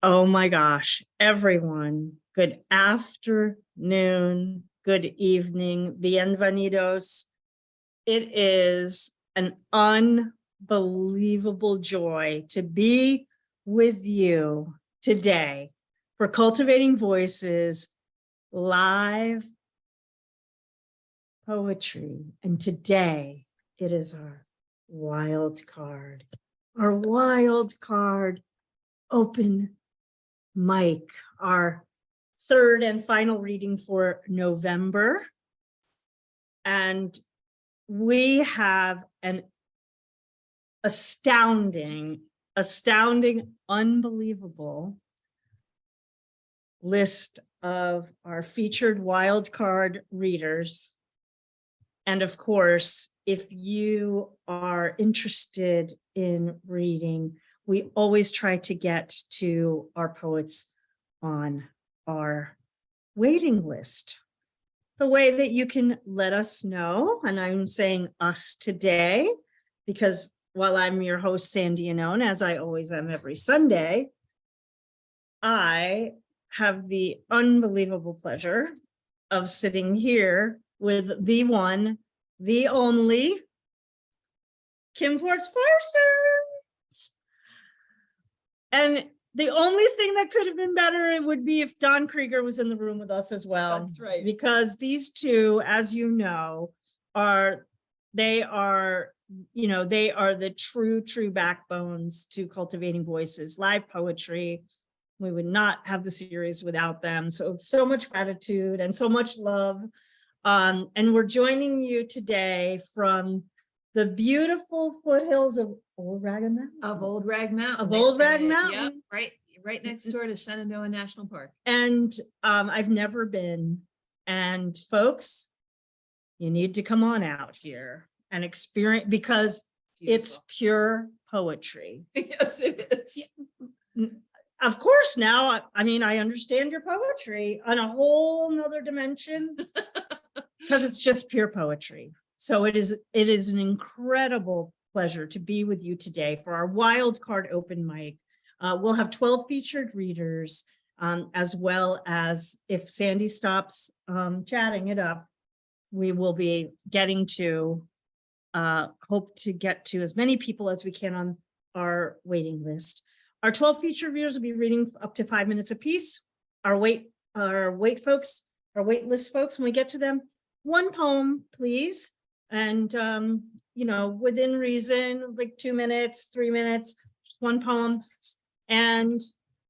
Oh my gosh, everyone, good afternoon, good evening, bienvenidos. It is an unbelievable joy to be with you today for Cultivating Voices live poetry. And today it is our wild card open mic, our third and final reading for November. And we have an astounding, unbelievable list of our featured wildcard readers. And of course, if you are interested in reading, we always try to get to our poets on our waiting list. The way that you can let us know, and I'm saying us today, because while I'm your host, Sandy Yannone, as I always am every Sunday, I have the unbelievable pleasure of sitting here with the one, the only, Kim Ports Parsons. And the only thing that could have been better would be if Don Krieger was in the room with us as well. That's right. Because these two, as you know, they are the true backbones to Cultivating Voices, live poetry. We would not have the series without them. So much gratitude and so much love. And we're joining you today from the beautiful foothills of Old Rag Mountain. Of Old Rag Mountain. Yep, right next door to Shenandoah National Park. And I've never been. And folks, you need to come on out here and experience, because it's pure poetry. Yes, it is. Of course, now, I understand your poetry on a whole nother dimension because it's just pure poetry. So it is an incredible pleasure to be with you today for our wild card open mic. We'll have 12 featured readers, as well as, if Sandy stops chatting it up, we will be getting to, hope to get to as many people as we can on our waiting list. Our 12 featured readers will be reading up to 5 minutes apiece. Our wait list folks, when we get to them, one poem, please. And, within reason, like 2 minutes, 3 minutes, just one poem. And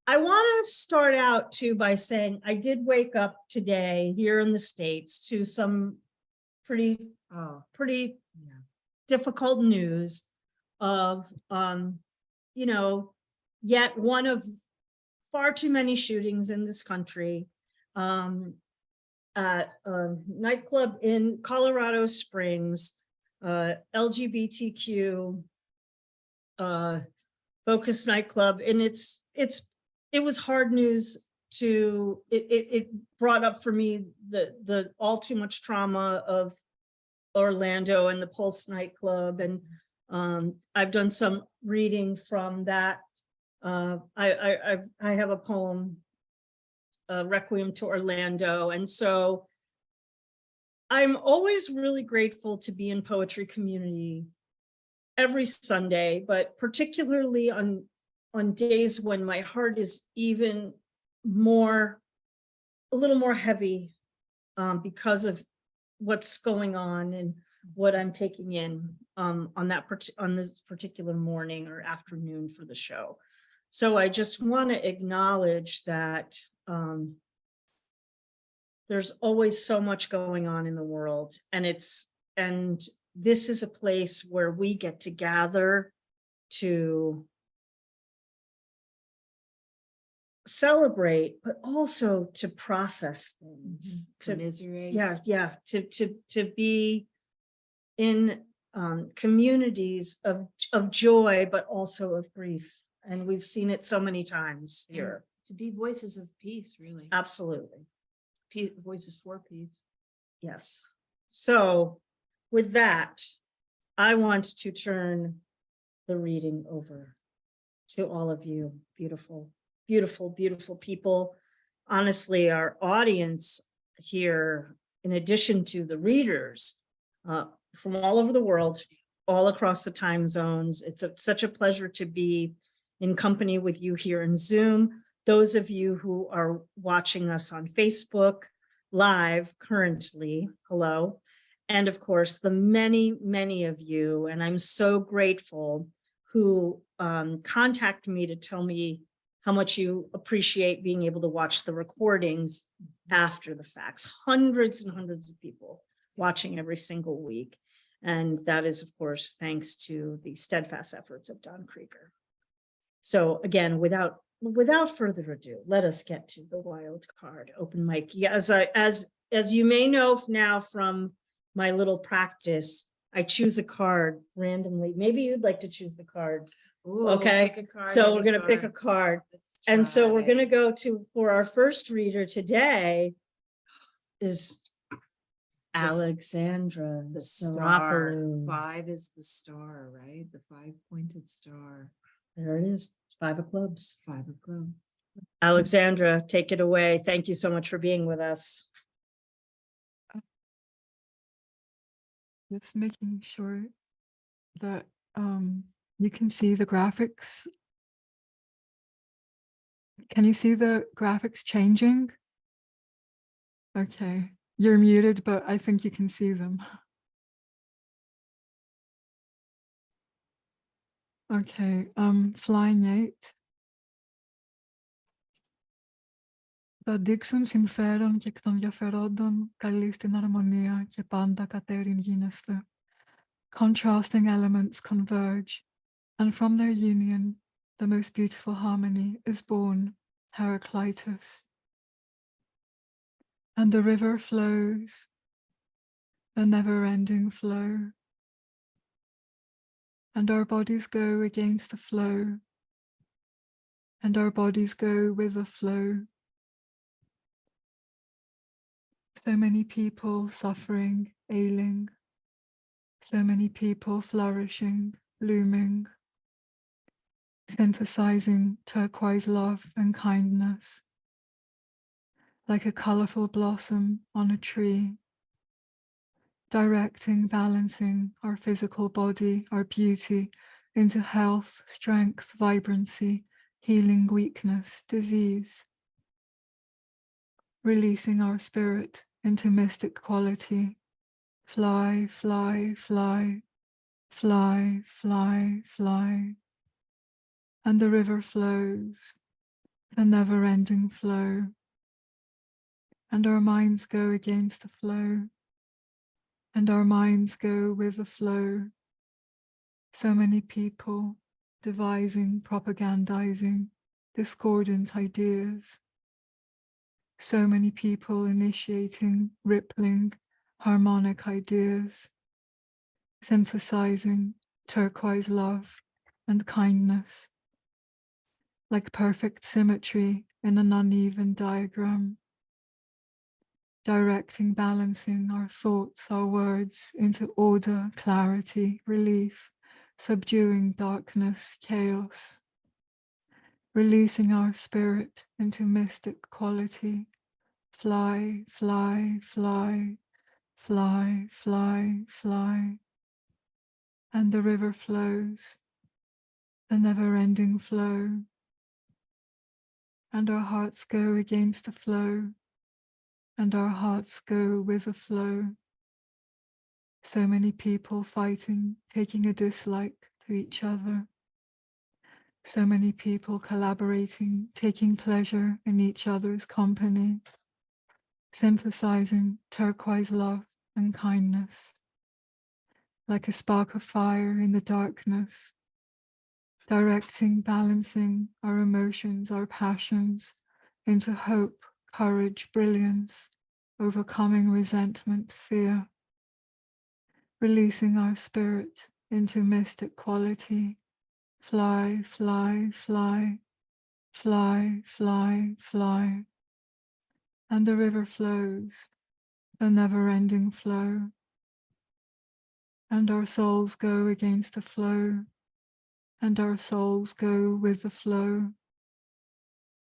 I want to start out too by saying I did wake up today here in the States to some pretty difficult news of, yet one of far too many shootings in this country. At a nightclub in Colorado Springs, LGBTQ focused nightclub, and it was hard news to it brought up for me the all too much trauma of Orlando and the Pulse nightclub, and I've done some reading from that. I have a poem, Requiem to Orlando. And so I'm always really grateful to be in poetry community every Sunday, but particularly on days when my heart is even a little more heavy because of what's going on and what I'm taking in on this particular morning or afternoon for the show. So I just want to acknowledge that there's always so much going on in the world, and this is a place where we get to gather to celebrate, but also to process things, to commiserate. To be in communities of joy, but also of grief. And we've seen it so many times here. To be voices of peace, really. Absolutely. Voices for peace. Yes. So with that, I want to turn the reading over to all of you beautiful beautiful, beautiful people. Honestly, our audience here, in addition to the readers, from all over the world, all across the time zones. It's such a pleasure to be in company with you here in Zoom. Those of you who are watching us on Facebook Live currently, hello. And of course, the many, many of you, and I'm so grateful, who contact me to tell me how much you appreciate being able to watch the recordings after the facts. Hundreds and hundreds of people watching every single week. And that is, of course, thanks to the steadfast efforts of Don Krieger. So again, without further ado, let us get to the wild card open mic. Yeah, as you may know now from my little practice, I choose a card randomly. Maybe you'd like to choose the card. Ooh, Okay, pick a card, so any we're going to pick a card. Let's And so we're try. going to go to, for our first reader today is Alexandra the star. Psarapoulou. 5 is the star, right? The 5-pointed star. There it is, 5 of clubs. 5 of clubs. Alexandra, take it away. Thank you so much for being with us. Just making sure that you can see the graphics. Can you see the graphics changing? Okay, you're muted, but I think you can see them. Okay, flying 8. Τα δείξουν συμφέρον και εκ των διαφερόντων καλεί στην αρμονία και πάντα κατέριν γίνεσθε. Contrasting elements converge, and from their union, the most beautiful harmony is born, Heraclitus. And the river flows, a never-ending flow, and our bodies go against the flow, and our bodies go with the flow. So many people suffering, ailing, so many people flourishing, blooming, synthesizing turquoise love and kindness, like a colorful blossom on a tree, directing, balancing our physical body, our beauty, into health, strength, vibrancy, healing weakness, disease, releasing our spirit into mystic quality. Fly, fly, fly, fly, fly, fly. And the river flows, a never-ending flow. And our minds go against the flow, and our minds go with the flow. So many people devising, propagandizing discordant ideas. So many people initiating, rippling, harmonic ideas, synthesizing turquoise love and kindness, like perfect symmetry in an uneven diagram, directing, balancing our thoughts, our words into order, clarity, relief, subduing darkness, chaos, releasing our spirit into mystic quality. Fly, fly, fly, fly, fly, fly. And the river flows, a never-ending flow. And our hearts go against the flow, and our hearts go with the flow. So many people fighting, taking a dislike to each other. So many people collaborating, taking pleasure in each other's company, synthesizing turquoise love and kindness, like a spark of fire in the darkness, directing, balancing our emotions, our passions into hope, courage, brilliance, overcoming resentment, fear, releasing our spirit into mystic quality. Fly, fly, fly, fly, fly, fly. And the river flows, a never-ending flow. And our souls go against the flow, and our souls go with the flow.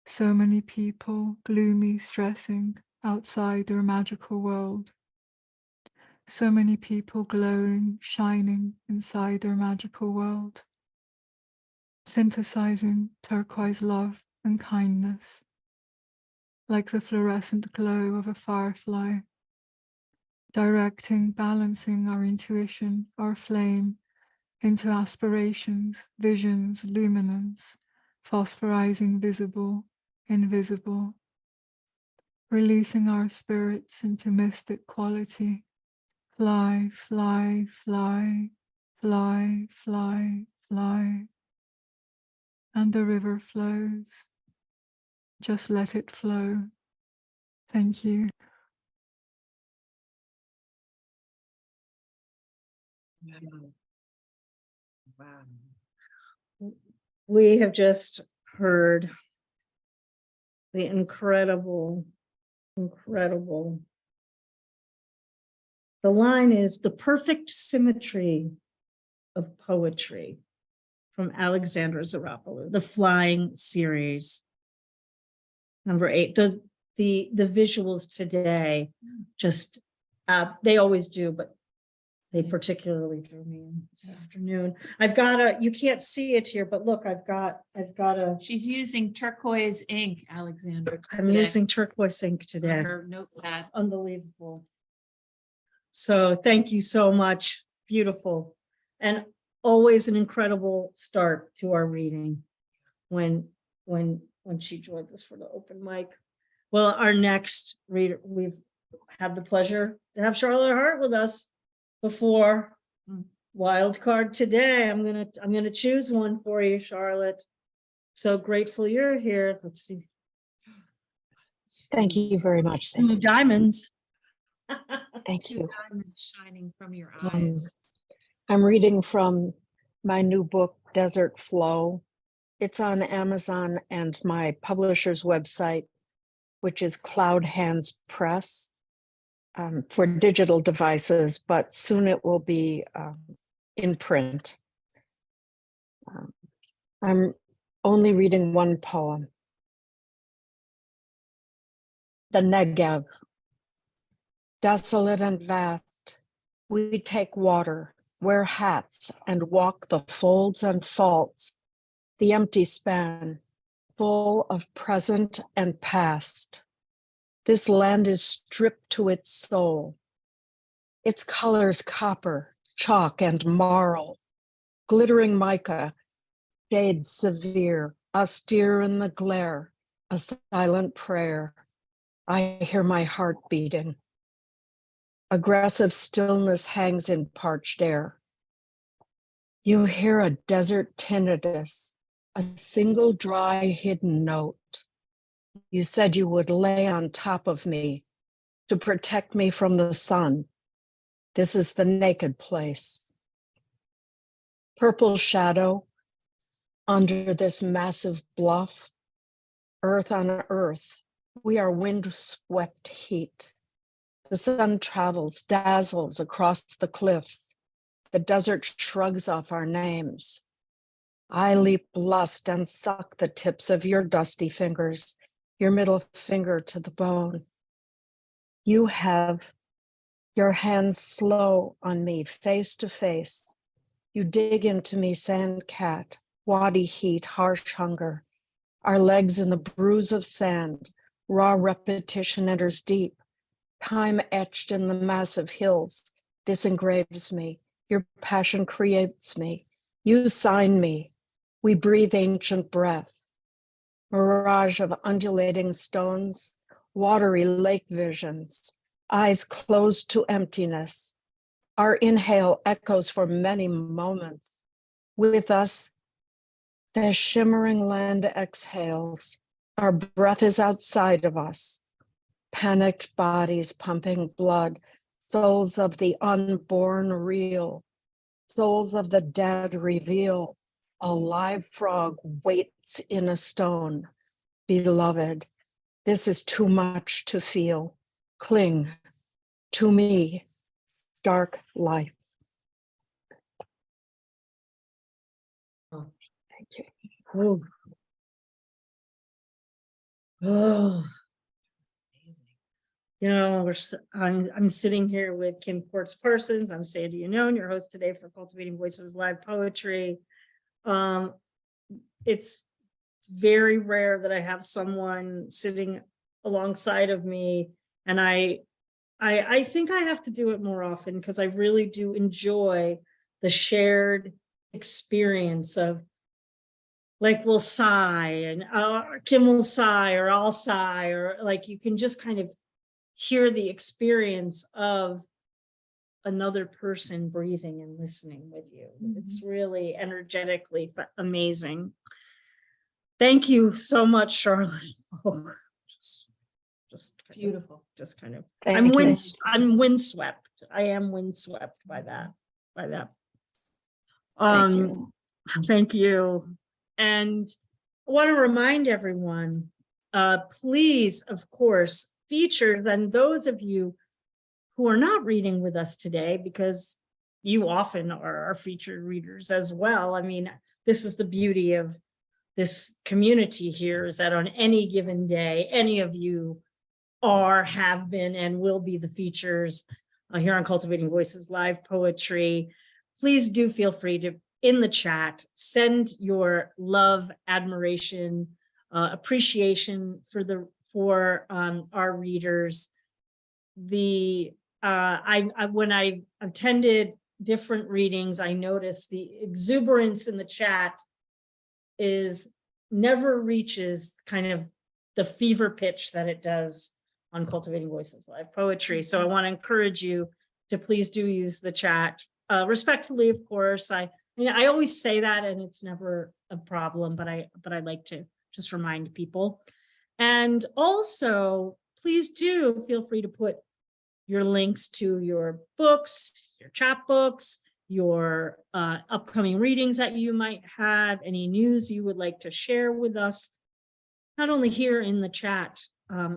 So many people gloomy, stressing outside their magical world. So many people glowing, shining inside their magical world. Synthesizing turquoise love and kindness, like the fluorescent glow of a firefly. Directing, balancing our intuition, our flame, into aspirations, visions, luminance, phosphorizing visible, invisible, releasing our spirits into mystic quality. Fly, fly, fly, fly, fly, fly. And the river flows. Just let it flow. Thank you. Wow. Wow. We have just heard the incredible. The line is the perfect symmetry of poetry from Alexandra Psarapoulou, the Flying series. Number 8. The visuals today just they always do, but they particularly drew me in this afternoon. I've got you can't see it here, but look, I've got a. She's using turquoise ink, Alexandra. I'm using turquoise ink today. Her notepad. Unbelievable. So thank you so much. Beautiful. And always an incredible start to our reading when she joins us for the open mic. Well, our next reader, we've had the pleasure to have Charlotte Hart with us before wild card today. I'm gonna choose one for you, Charlotte. So grateful you're here. Let's see. Thank you very much, Two Cindy. diamonds. Thank you. Diamonds shining from your eyes. I'm reading from my new book, Desert Flow. It's on Amazon and my publisher's website, which is Cloud Hands Press, for digital devices, but soon it will be in print. I'm only reading one poem. The Negev. Desolate and vast, we take water, wear hats, and walk the folds and faults, the empty span, full of present and past. This land is stripped to its soul. Its colors copper, chalk, and marl, glittering mica, shades severe, austere in the glare, a silent prayer. I hear my heart beating. Aggressive stillness hangs in parched air. You hear a desert tinnitus, a single dry hidden note. You said you would lay on top of me to protect me from the sun. This is the naked place. Purple shadow under this massive bluff, earth on earth. We are wind-swept heat. The sun travels, dazzles across the cliffs. The desert shrugs off our names. I leap lust and suck the tips of your dusty fingers, your middle finger to the bone. You have your hands slow on me, face to face. You dig into me, sand cat, wadi heat, harsh hunger. Our legs in the bruise of sand, raw repetition enters deep. Time etched in the massive hills. This engraves me. Your passion creates me. You sign me. We breathe ancient breath. Mirage of undulating stones, watery lake visions, eyes closed to emptiness. Our inhale echoes for many moments. With us, the shimmering land exhales. Our breath is outside of us. Panicked bodies pumping blood, souls of the unborn reel, souls of the dead reveal. A live frog waits in a stone. Beloved, this is too much to feel. Cling to me, dark life. Thank you. Ooh. Oh, you know, I'm sitting here with Kim Quartz Parsons. I'm Sandy Yannone, your host today for Cultivating Voices Live Poetry. It's very rare that I have someone sitting alongside of me, and I think I have to do it more often because I really do enjoy the shared experience of, like, we'll sigh and Kim will sigh or I'll sigh, or like you can just kind of hear the experience of another person breathing and listening with you. It's really energetically amazing. Thank you so much, Charlotte. Oh, just Beautiful. Just kind of, Thank you. I'm windswept. I am windswept by that. Thank you. Thank you. And I want to remind everyone, please, of course, features, and those of you who are not reading with us today, because you often are our featured readers as well. I mean, this is the beauty of this community here, is that on any given day, any of you are, have been, and will be the features here on Cultivating Voices Live Poetry. Please do feel free to, in the chat, send your love, admiration, appreciation for our readers. When I attended different readings, I noticed the exuberance in the chat never reaches kind of the fever pitch that it does on Cultivating Voices Live Poetry. So I want to encourage you to please do use the chat respectfully, of course. I always say that, and it's never a problem, but I like to just remind people. And also, please do feel free to put your links to your books, your chapbooks, your upcoming readings that you might have, any news you would like to share with us, not only here in the chat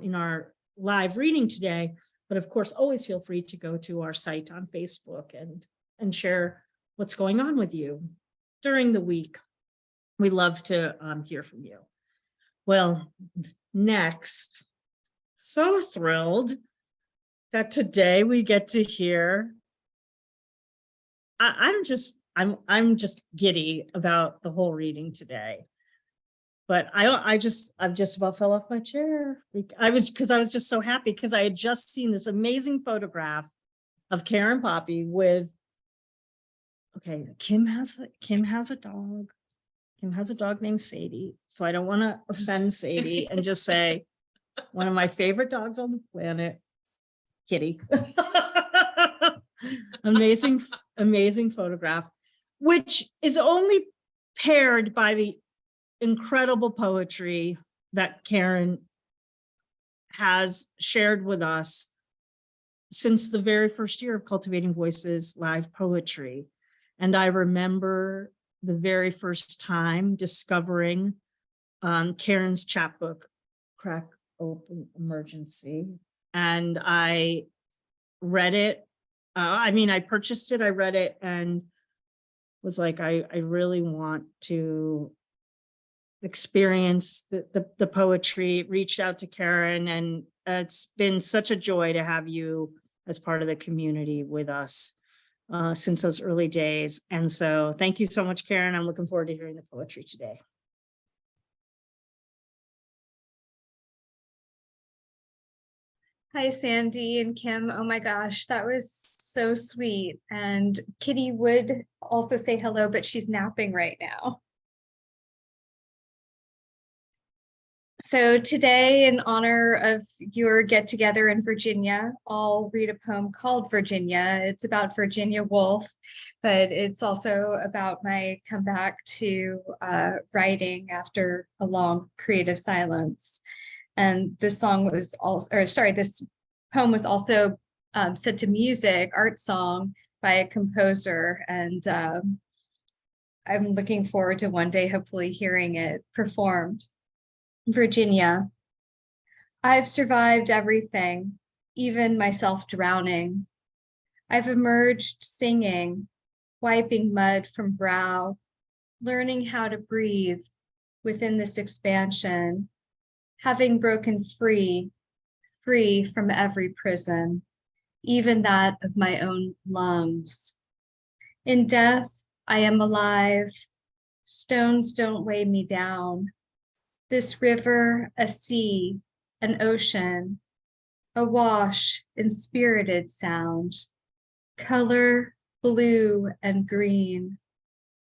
in our live reading today, but of course, always feel free to go to our site on Facebook and share what's going on with you during the week. We love to hear from you. Well, next, so thrilled that today we get to hear. I'm just giddy about the whole reading today. But I've just about fell off my chair. Because I was just so happy because I had just seen this amazing photograph of Karen Poppy with, okay, Kim has a dog. Kim has a dog named Sadie. So I don't want to offend Sadie and just say one of my favorite dogs on the planet, Kitty. Amazing photograph, which is only paired by the incredible poetry that Karen has shared with us since the very first year of Cultivating Voices Live Poetry. And I remember the very first time discovering Karen's chapbook, Crack Open Emergency. And I read it. I purchased it, I read it, and was like, I really want to experience the poetry. Reached out to Karen, and it's been such a joy to have you as part of the community with us since those early days. And so thank you so much, Karen. I'm looking forward to hearing the poetry today. Hi, Sandy and Kim. Oh my gosh, that was so sweet. And Kitty would also say hello, but she's napping right now. So today, in honor of your get together in Virginia, I'll read a poem called Virginia. It's about Virginia Woolf, but it's also about my comeback to writing after a long creative silence. And this song was also, this poem was also set to music, art song by a composer. And I'm looking forward to one day hopefully hearing it performed. Virginia. I've survived everything, even myself drowning. I've emerged singing, wiping mud from brow, learning how to breathe within this expansion, having broken free from every prison, even that of my own lungs. In death, I am alive. Stones don't weigh me down. This river, a sea, an ocean, awash in spirited sound, color blue and green,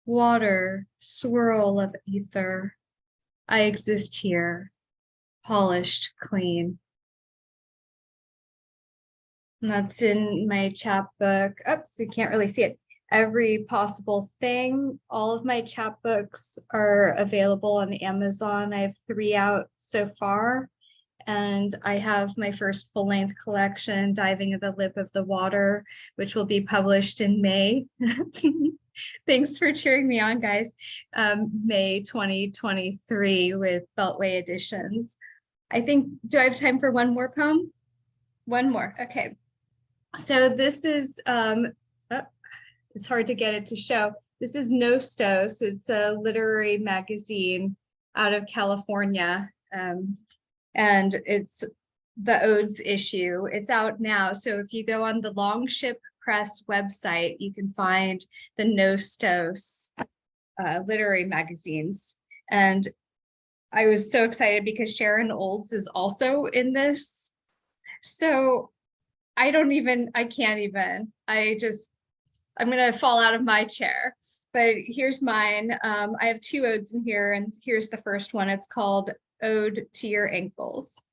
water, swirl of ether. I exist here, polished clean. And that's in my chapbook. Oh, so you can't really see it. Every possible thing. All of my chapbooks are available on Amazon. I have 3 out so far. And I have my first full-length collection, Diving at the Lip of the Water, which will be published in May. Thanks for cheering me on, guys. May 2023 with Beltway Editions. I think, do I have time for one more poem? One more, okay. So this is, it's hard to get it to show. This is No Stos. It's a literary magazine out of California. And it's the Odes issue. It's out now. So if you go on the Longship Press website, you can find the No Stos literary magazines. And I was so excited because Sharon Olds is also in this. So I'm gonna fall out of my chair, but here's mine. I have 2 odes in here, and here's the first one. It's called Ode to Your Ankles.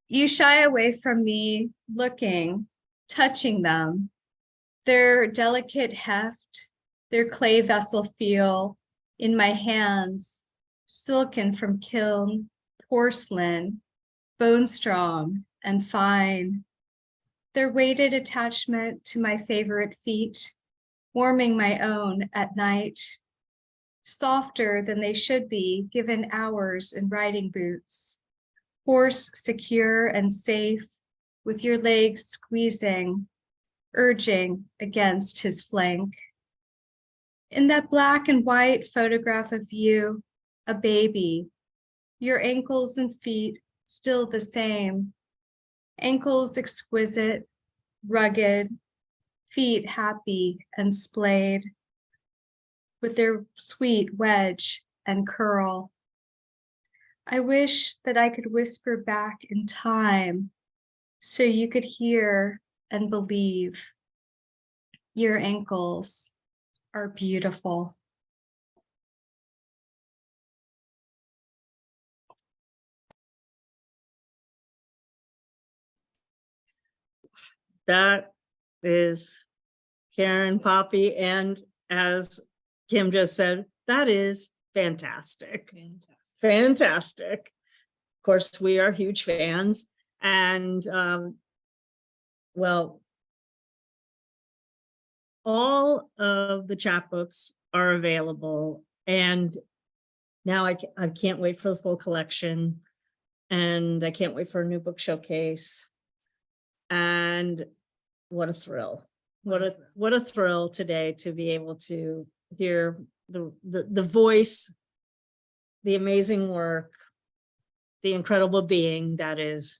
You shy away from me, looking, touching them, their delicate heft, their clay vessel feel in my hands, silken from kiln, porcelain, bone strong and fine. Their weighted attachment to my favorite feet, warming my own at night, softer than they should be given hours in riding boots, horse secure and safe, with your legs squeezing, urging against his flank. In that black and white photograph of you, a baby, your ankles and feet still the same, ankles exquisite, rugged, feet happy and splayed, with their sweet wedge and curl. I wish that I could whisper back in time so you could hear and believe. Your ankles are beautiful. That is Karen, Poppy, and as Kim just said, that is fantastic. Fantastic. Of course, we are huge fans, and well, all of the chapbooks are available, and now I can't wait for the full collection, and I can't wait for a new book showcase. And what a thrill. What a thrill today to be able to hear the voice, the amazing work, the incredible being that is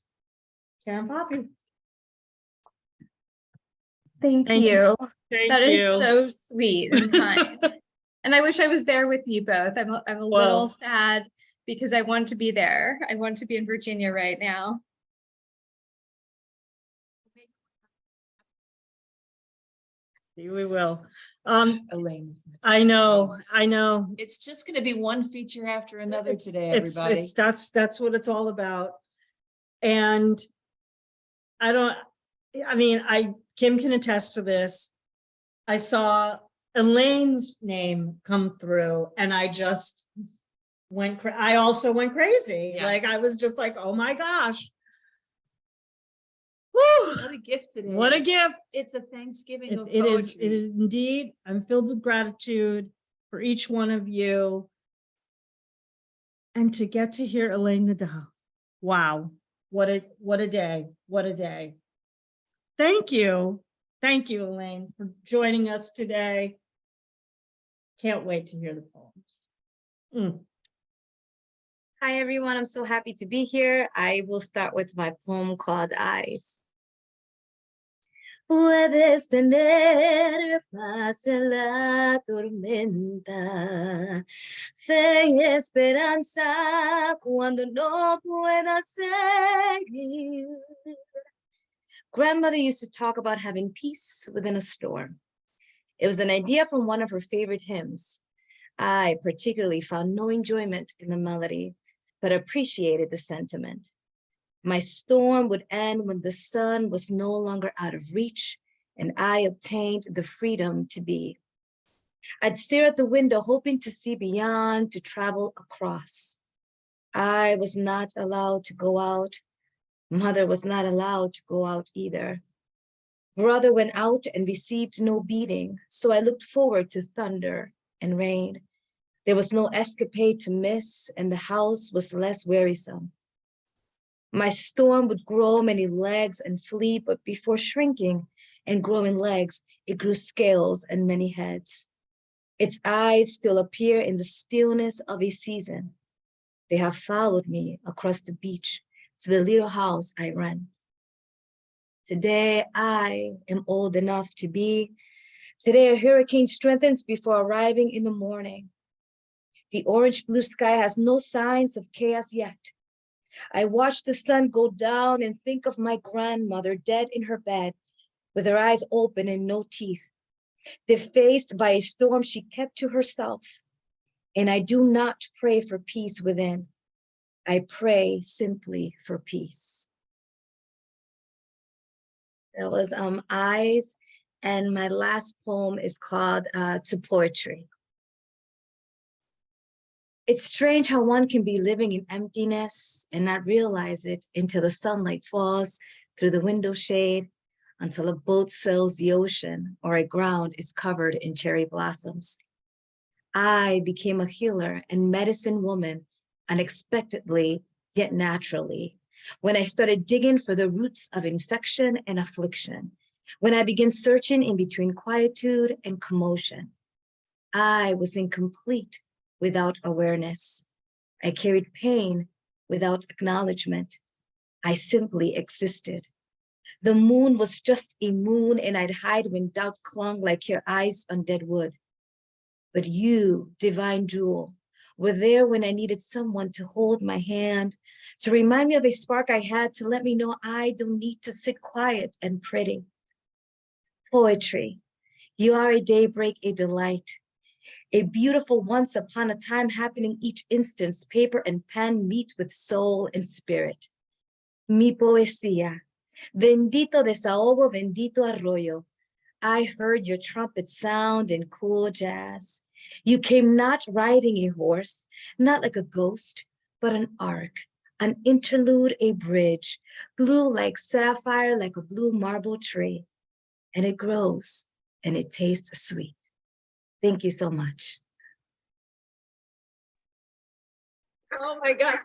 Karen Poppy. Thank Thank you. Thank That is you. so sweet and kind. And I wish I was there with you both. I'm a little sad because I want to be there. I want to be in Virginia right now. We will. Elaine. I know. It's just going to be one feature after another today, It's everybody. that's what it's all about. And Kim can attest to this. I saw Elaine's name come through and I just I also went crazy. Yes. Like I was just like, oh my gosh. Woo! What a gift it is. What a gift. It's a Thanksgiving of It is poetry. indeed. I'm filled with gratitude for each one of you. And to get to hear Elaine Nadal. Wow. What a day. What a day. Thank you. Thank you, Elaine, for joining us today. Can't wait to hear the poems. Hi, everyone. I'm so happy to be here. I will start with my poem called Eyes. Puedes tener paz en la tormenta, fe y esperanza cuando no puedas seguir. Grandmother used to talk about having peace within a storm. It was an idea from one of her favorite hymns. I particularly found no enjoyment in the melody, but appreciated the sentiment. My storm would end when the sun was no longer out of reach and I obtained the freedom to be. I'd stare at the window, hoping to see beyond, to travel across. I was not allowed to go out. Mother was not allowed to go out either. Brother went out and received no beating, so I looked forward to thunder and rain. There was no escapade to miss, and the house was less wearisome. My storm would grow many legs and flee, but before shrinking and growing legs, it grew scales and many heads. Its eyes still appear in the stillness of a season. They have followed me across the beach to the little house I rent. Today, I am old enough to be. Today, a hurricane strengthens before arriving in the morning. The orange blue sky has no signs of chaos yet. I watch the sun go down and think of my grandmother dead in her bed with her eyes open and no teeth, defaced by a storm she kept to herself. And I do not pray for peace within. I pray simply for peace. That was Eyes, and my last poem is called To Poetry. It's strange how one can be living in emptiness and not realize it until the sunlight falls through the window shade, until a boat sails the ocean or a ground is covered in cherry blossoms. I became a healer and medicine woman unexpectedly, yet naturally, when I started digging for the roots of infection and affliction, when I began searching in between quietude and commotion. I was incomplete without awareness. I carried pain without acknowledgement. I simply existed. The moon was just a moon, and I'd hide when doubt clung like your eyes on dead wood. But you, divine jewel, were there when I needed someone to hold my hand, to remind me of a spark I had, to let me know I don't need to sit quiet and pretty. Poetry, you are a daybreak, a delight. A beautiful once upon a time happening each instance, paper and pen meet with soul and spirit. Mi poesía, bendito desahogo, bendito arroyo. I heard your trumpet sound in cool jazz. You came not riding a horse, not like a ghost, but an ark, an interlude, a bridge, blue like sapphire, like a blue marble tree. And it grows and it tastes sweet. Thank you so much. Oh my God,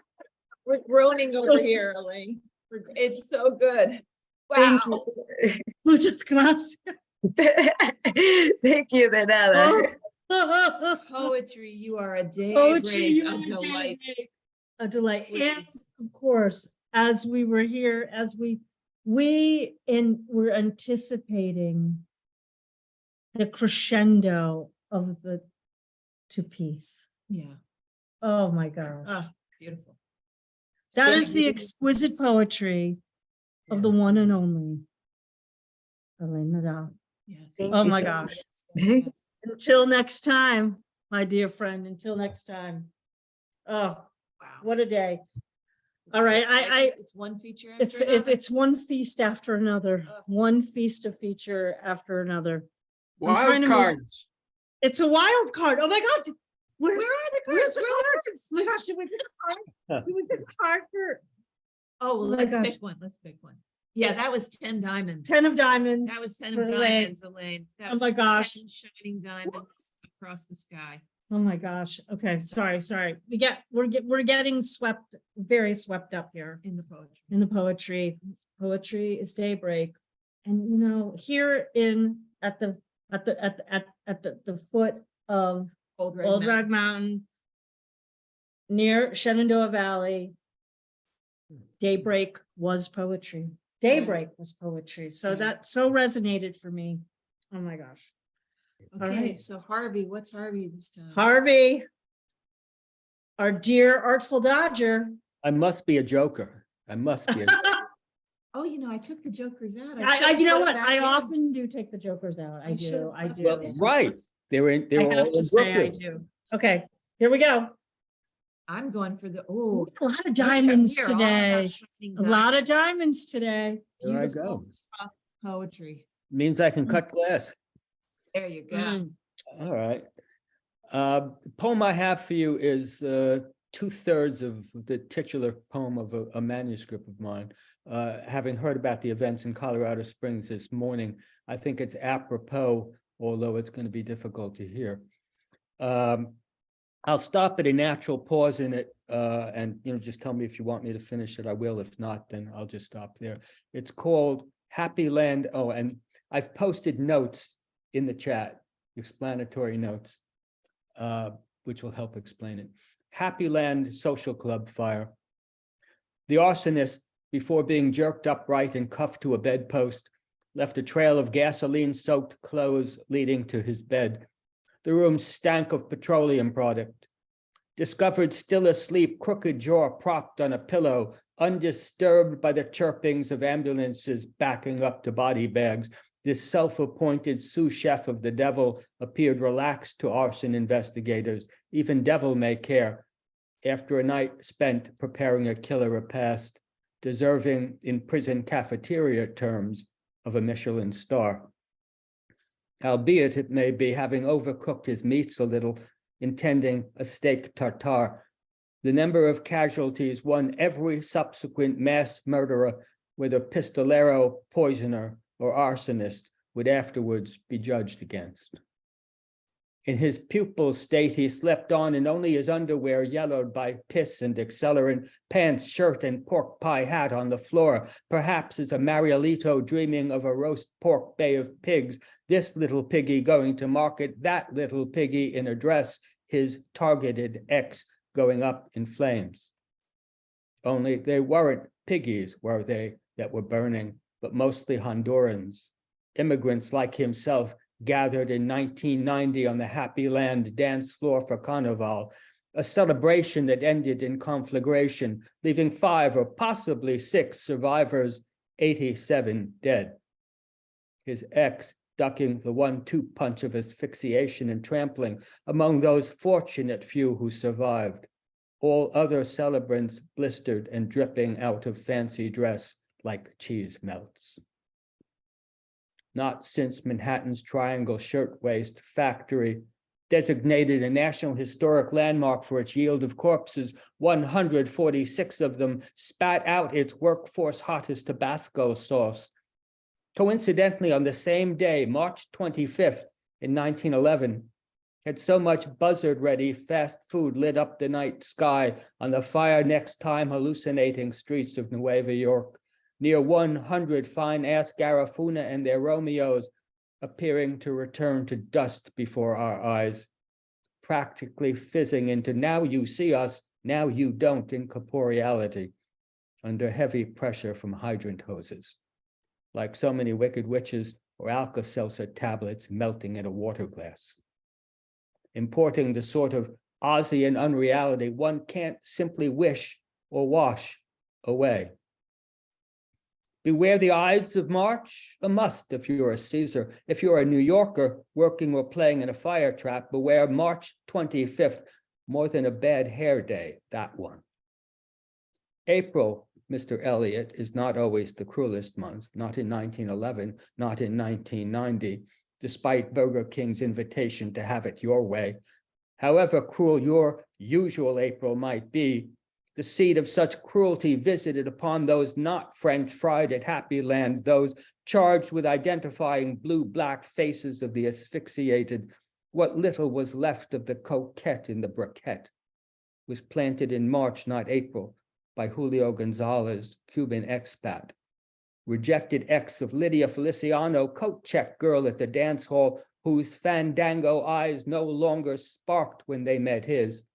we're groaning over here, Elaine. It's so good. Wow. Thank you. Muchas gracias. Thank you, de nada. Poetry, you are a Poetry, daybreak, you a are a delight. daybreak, a delight. And Please. of course, as we were here, as we're anticipating the crescendo of the To Peace. Yeah. Oh my gosh. Ah, beautiful. That Still is the beautiful. exquisite poetry of the one and only Elaine Nadal. Yes. Thank Oh you my so gosh. much. Until next time, my dear friend, until next time. Oh, Wow. what a day. All right, It's one feature after another. it's one feast after another, Ugh. one feast of feature after another. I'm trying Wild to move- cards. It's a wild card. Oh my God. Where are the Where's cards? the Where are the cards? Oh my gosh, did we pick a card? Did we pick a card for Oh, well, my let's gosh. pick one. Let's pick one. Yeah, that was 10 diamonds. 10 of diamonds? That was 10 for of Elaine. diamonds, Elaine. That Oh was my gosh. 10 shining diamonds across the sky. Oh my gosh. Okay, sorry. We're getting swept, very swept up here In the poetry. in the poetry. Poetry is daybreak. And you know, here at the foot of Old Old Rag Mountain, near Shenandoah Valley, daybreak was poetry. Daybreak was poetry. So that so resonated for me. Oh my gosh. All Okay, right. so Harvey, what's Harvey this time? Harvey, our dear Artful Dodger. I must be a joker. I must be a Oh, I took the jokers out. You know should've put what? it back I in. often do take the jokers out. I I do. should've I put do. well, right. They were I all have to in say I Brooklyn. do. Okay, here we go. I'm going for the, Ooh, oh. a lot of diamonds Here, all about today. shining A lot of diamonds. diamonds today. There I Beautiful go. stuff, poetry. Means I can cut glass. There you go. Mm. All right. The poem I have for you is 2/3 of the titular poem of a manuscript of mine. Having heard about the events in Colorado Springs this morning, I think it's apropos, although it's going to be difficult to hear. I'll stop at a natural pause in it, and just tell me if you want me to finish it. I will. If not, then I'll just stop there. It's called Happy Land. Oh, and I've posted notes in the chat, explanatory notes, which will help explain it. Happy Land Social Club fire. The arsonist, before being jerked upright and cuffed to a bedpost, left a trail of gasoline-soaked clothes leading to his bed. The room stank of petroleum product. Discovered still asleep, crooked jaw propped on a pillow, undisturbed by the chirpings of ambulances backing up to body bags. This self-appointed sous chef of the devil appeared relaxed to arson investigators. Even devil may care. After a night spent preparing a killer repast, deserving in prison cafeteria terms of a Michelin star. Albeit it may be having overcooked his meats a little, intending a steak tartare. The number of casualties won every subsequent mass murderer, whether pistolero, poisoner, or arsonist, would afterwards be judged against. In his pupil state, he slept on in only his underwear yellowed by piss and accelerant, pants, shirt, and pork pie hat on the floor, perhaps as a Mariolito dreaming of a roast pork bay of pigs, this little piggy going to market, that little piggy in a dress, his targeted ex going up in flames. Only they weren't piggies, were they, that were burning, but mostly Hondurans, immigrants like himself, gathered in 1990 on the Happy Land dance floor for Carnival, a celebration that ended in conflagration, leaving 5 or possibly 6 survivors, 87 dead. His ex ducking the 1-2 punch of asphyxiation and trampling among those fortunate few who survived. All other celebrants blistered and dripping out of fancy dress like cheese melts. Not since Manhattan's Triangle Shirtwaist Factory, designated a National Historic Landmark for its yield of corpses, 146 of them spat out its workforce hottest Tabasco sauce. Coincidentally, on the same day, March 25th in 1911, had so much buzzard-ready fast food lit up the night sky on the fire next time hallucinating streets of Nueva York. Near 100 fine-ass Garifuna and their Romeos appearing to return to dust before our eyes, practically fizzing into now you see us, now you don't incorporeality, under heavy pressure from hydrant hoses, like so many wicked witches or Alka-Seltzer tablets melting in a water glass. Importing the sort of Ozian unreality one can't simply wish or wash away. Beware the Ides of March, a must if you're a Caesar. If you're a New Yorker working or playing in a fire trap, beware March 25th, more than a bad hair day, that one. April, Mr. Elliot, is not always the cruelest month, not in 1911, not in 1990, despite Burger King's invitation to have it your way. However cruel your usual April might be, the seed of such cruelty visited upon those not French fried at Happy Land, those charged with identifying blue-black faces of the asphyxiated, what little was left of the coquette in the briquette, was planted in March, not April, by Julio Gonzalez, Cuban expat. Rejected ex of Lydia Feliciano, coat check girl at the dance hall, whose fandango eyes no longer sparked when they met his.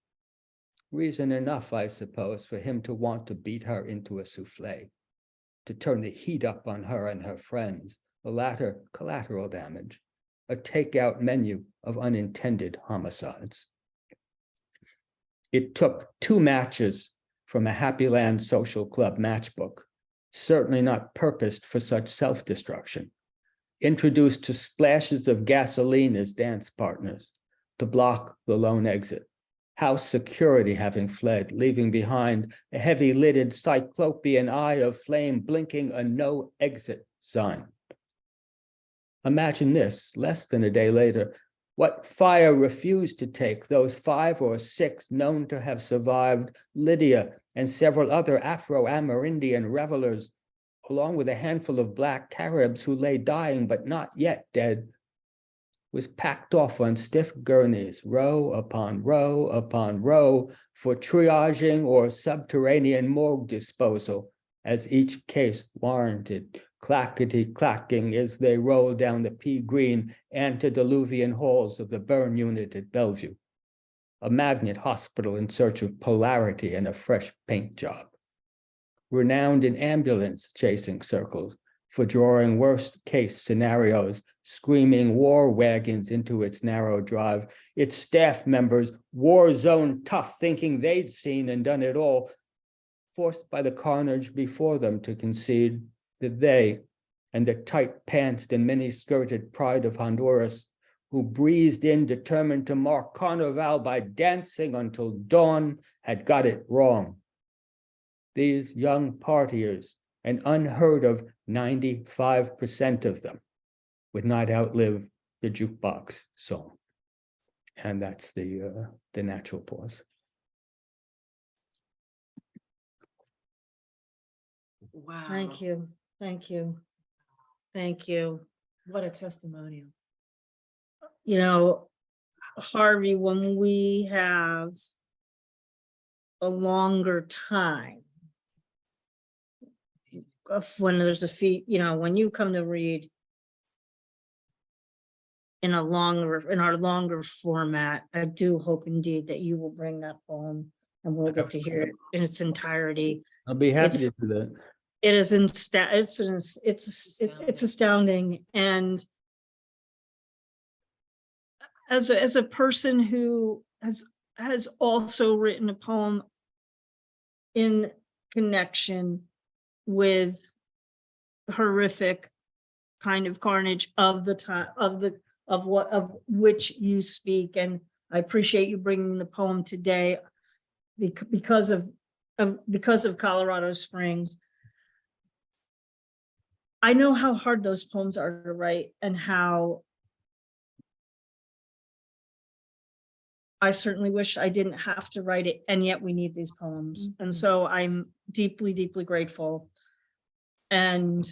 reason enough, I suppose, for him to want to beat her into a souffle, to turn the heat up on her and her friends, the latter collateral damage, a takeout menu of unintended homicides. It took 2 matches from a Happy Land Social Club matchbook, certainly not purposed for such self-destruction, introduced to splashes of gasoline as dance partners to block the lone exit, house security having fled, leaving behind a heavy-lidded cyclopean eye of flame blinking a no exit sign. Imagine this, less than a day later, what fire refused to take those 5 or 6 known to have survived Lydia and several other Afro-Amerindian revelers, along with a handful of Black Caribs who lay dying but not yet dead, was packed off on stiff gurneys, row upon row, for triaging or subterranean morgue disposal, as each case warranted, clackety-clacking as they rolled down the pea-green antediluvian halls of the burn unit at Bellevue, a magnet hospital in search of polarity and a fresh paint job. Renowned in ambulance chasing circles for drawing worst case scenarios, screaming war wagons into its narrow drive, its staff members war zone tough, thinking they'd seen and done it all, forced by the carnage before them to concede that they and the tight-pantsed and many-skirted pride of Honduras, who breezed in determined to mark Carnival by dancing until dawn, had got it wrong. These young partiers, an unheard of 95% of them, would not outlive the jukebox song. And that's the natural pause. Wow. Thank you. Thank you. Thank you. What a testimonial. You know, Harvey, when we have a longer time, when there's a feat, you know, when you come to read in our longer format, I do hope indeed that you will bring that poem and we'll get to hear it in its entirety. I'll be happy to do that. It is it's astounding. And as a person who has also written a poem in connection with horrific kind of carnage of the time of which you speak, and I appreciate you bringing the poem today because of Colorado Springs. I know how hard those poems are to write and how I certainly wish I didn't have to write it, and yet we need these poems. Mm-hmm. And so I'm deeply, deeply grateful. And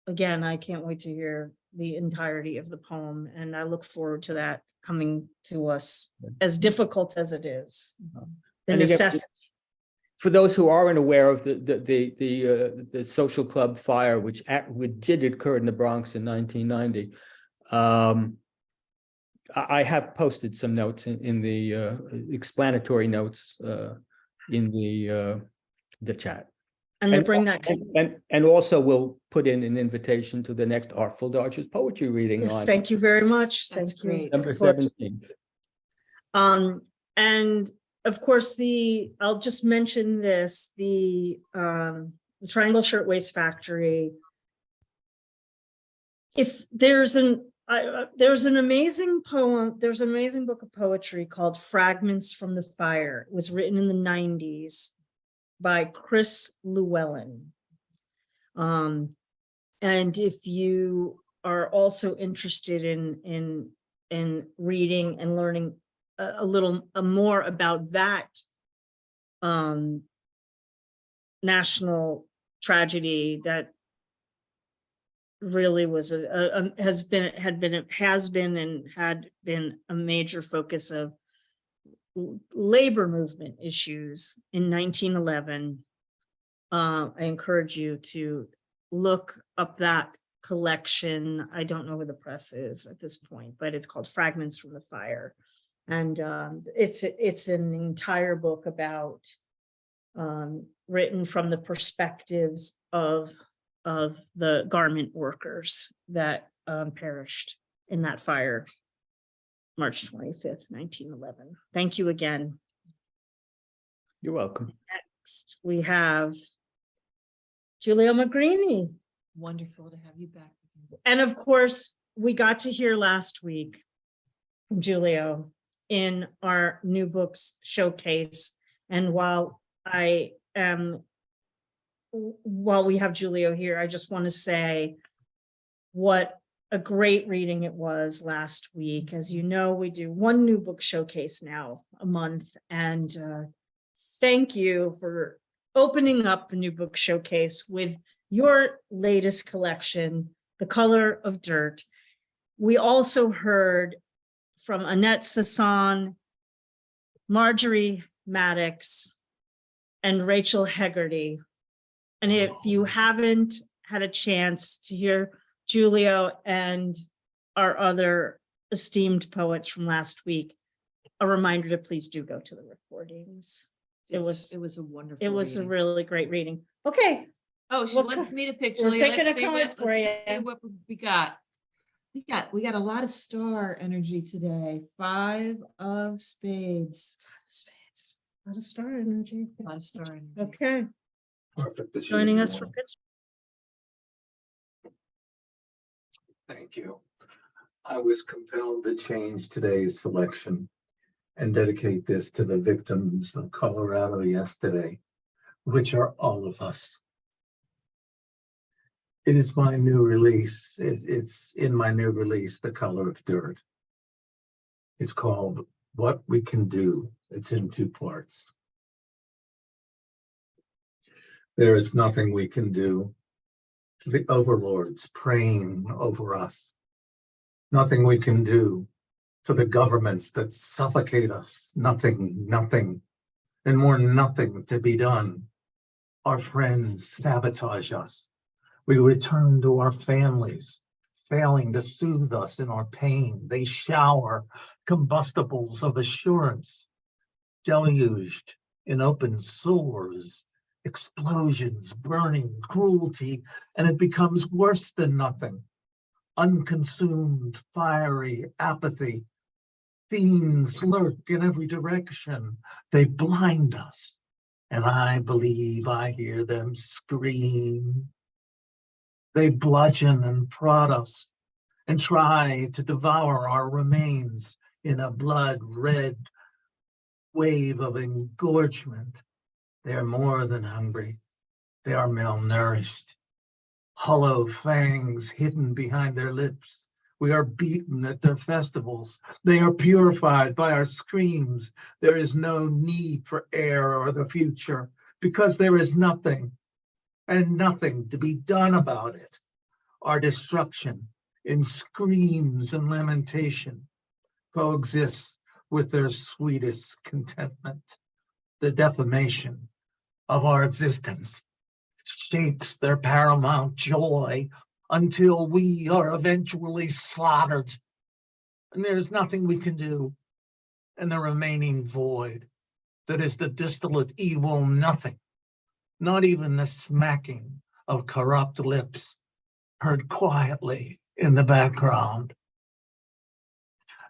again, I can't wait to hear the entirety of the poem, and I look forward to that coming to us, as difficult as it is. The necessity. For those who aren't aware of the social club fire, which did occur in the Bronx in 1990, I have posted some notes in the explanatory notes in the chat. And to bring that, and also we'll put in an invitation to the next Artful Dodgers poetry reading. Yes, on thank you very much. That's Thank great. you. November 17th. And of course, I'll just mention this, the Triangle Shirtwaist Factory. If there's an amazing poem, there's an amazing book of poetry called Fragments from the Fire. It was written in the 90s by Chris Llewellyn. And if you are also interested in reading and learning a little more about that national tragedy that really was had been a major focus of labor movement issues in 1911. I encourage you to look up that collection. I don't know who the press is at this point, but it's called Fragments from the Fire. And it's an entire book about written from the perspectives of the garment workers that perished in that fire, March 25th, 1911. Thank you again. You're welcome. Next, we have Giulio Magrini. Wonderful to have you back. And of course, we got to hear last week from Giulio in our new books showcase. And while we have Giulio here, I just want to say what a great reading it was last week. As you know, we do one new book showcase now a month. And thank you for opening up the new book showcase with your latest collection, The Color of Dirt. We also heard from Annette Sasson, Marjorie Maddox, and Rachel Hegarty. And if you haven't had a chance to hear Giulio and our other esteemed poets from last week, a reminder to please do go to the recordings. It was a wonderful. a reading. really great reading. Okay, Oh, she What wants co- me to pick, we're Julia. picking Let's a see card what, for let's you. see what we got. We got a lot of star energy today. 5 of spades. a lot of star energy. A lot of star energy. Okay, Perfect. as joining us usual. from Pittsburgh. Thank you. I was compelled to change today's selection and dedicate this to the victims of Colorado yesterday, which are all of us. It is my new release. It's in my new release, The Color of Dirt. It's called What We Can Do. It's in 2 parts. There is nothing we can do to the overlords preying over us. Nothing we can do to the governments that suffocate us. Nothing, and more nothing to be done. Our friends sabotage us. We return to our families, failing to soothe us in our pain. They shower combustibles of assurance, deluged in open sores, explosions, burning, cruelty, and it becomes worse than nothing. Unconsumed, fiery apathy. Fiends lurk in every direction. They blind us, and I believe I hear them scream. They bludgeon and prod us and try to devour our remains in a blood-red wave of engorgement. They are more than hungry. They are malnourished. Hollow fangs hidden behind their lips. We are beaten at their festivals. They are purified by our screams. There is no need for air or the future because there is nothing and nothing to be done about it. Our destruction in screams and lamentation coexists with their sweetest contentment. The defamation of our existence shapes their paramount joy until we are eventually slaughtered. And there's nothing we can do in the remaining void that is the distillate evil nothing, not even the smacking of corrupt lips heard quietly in the background.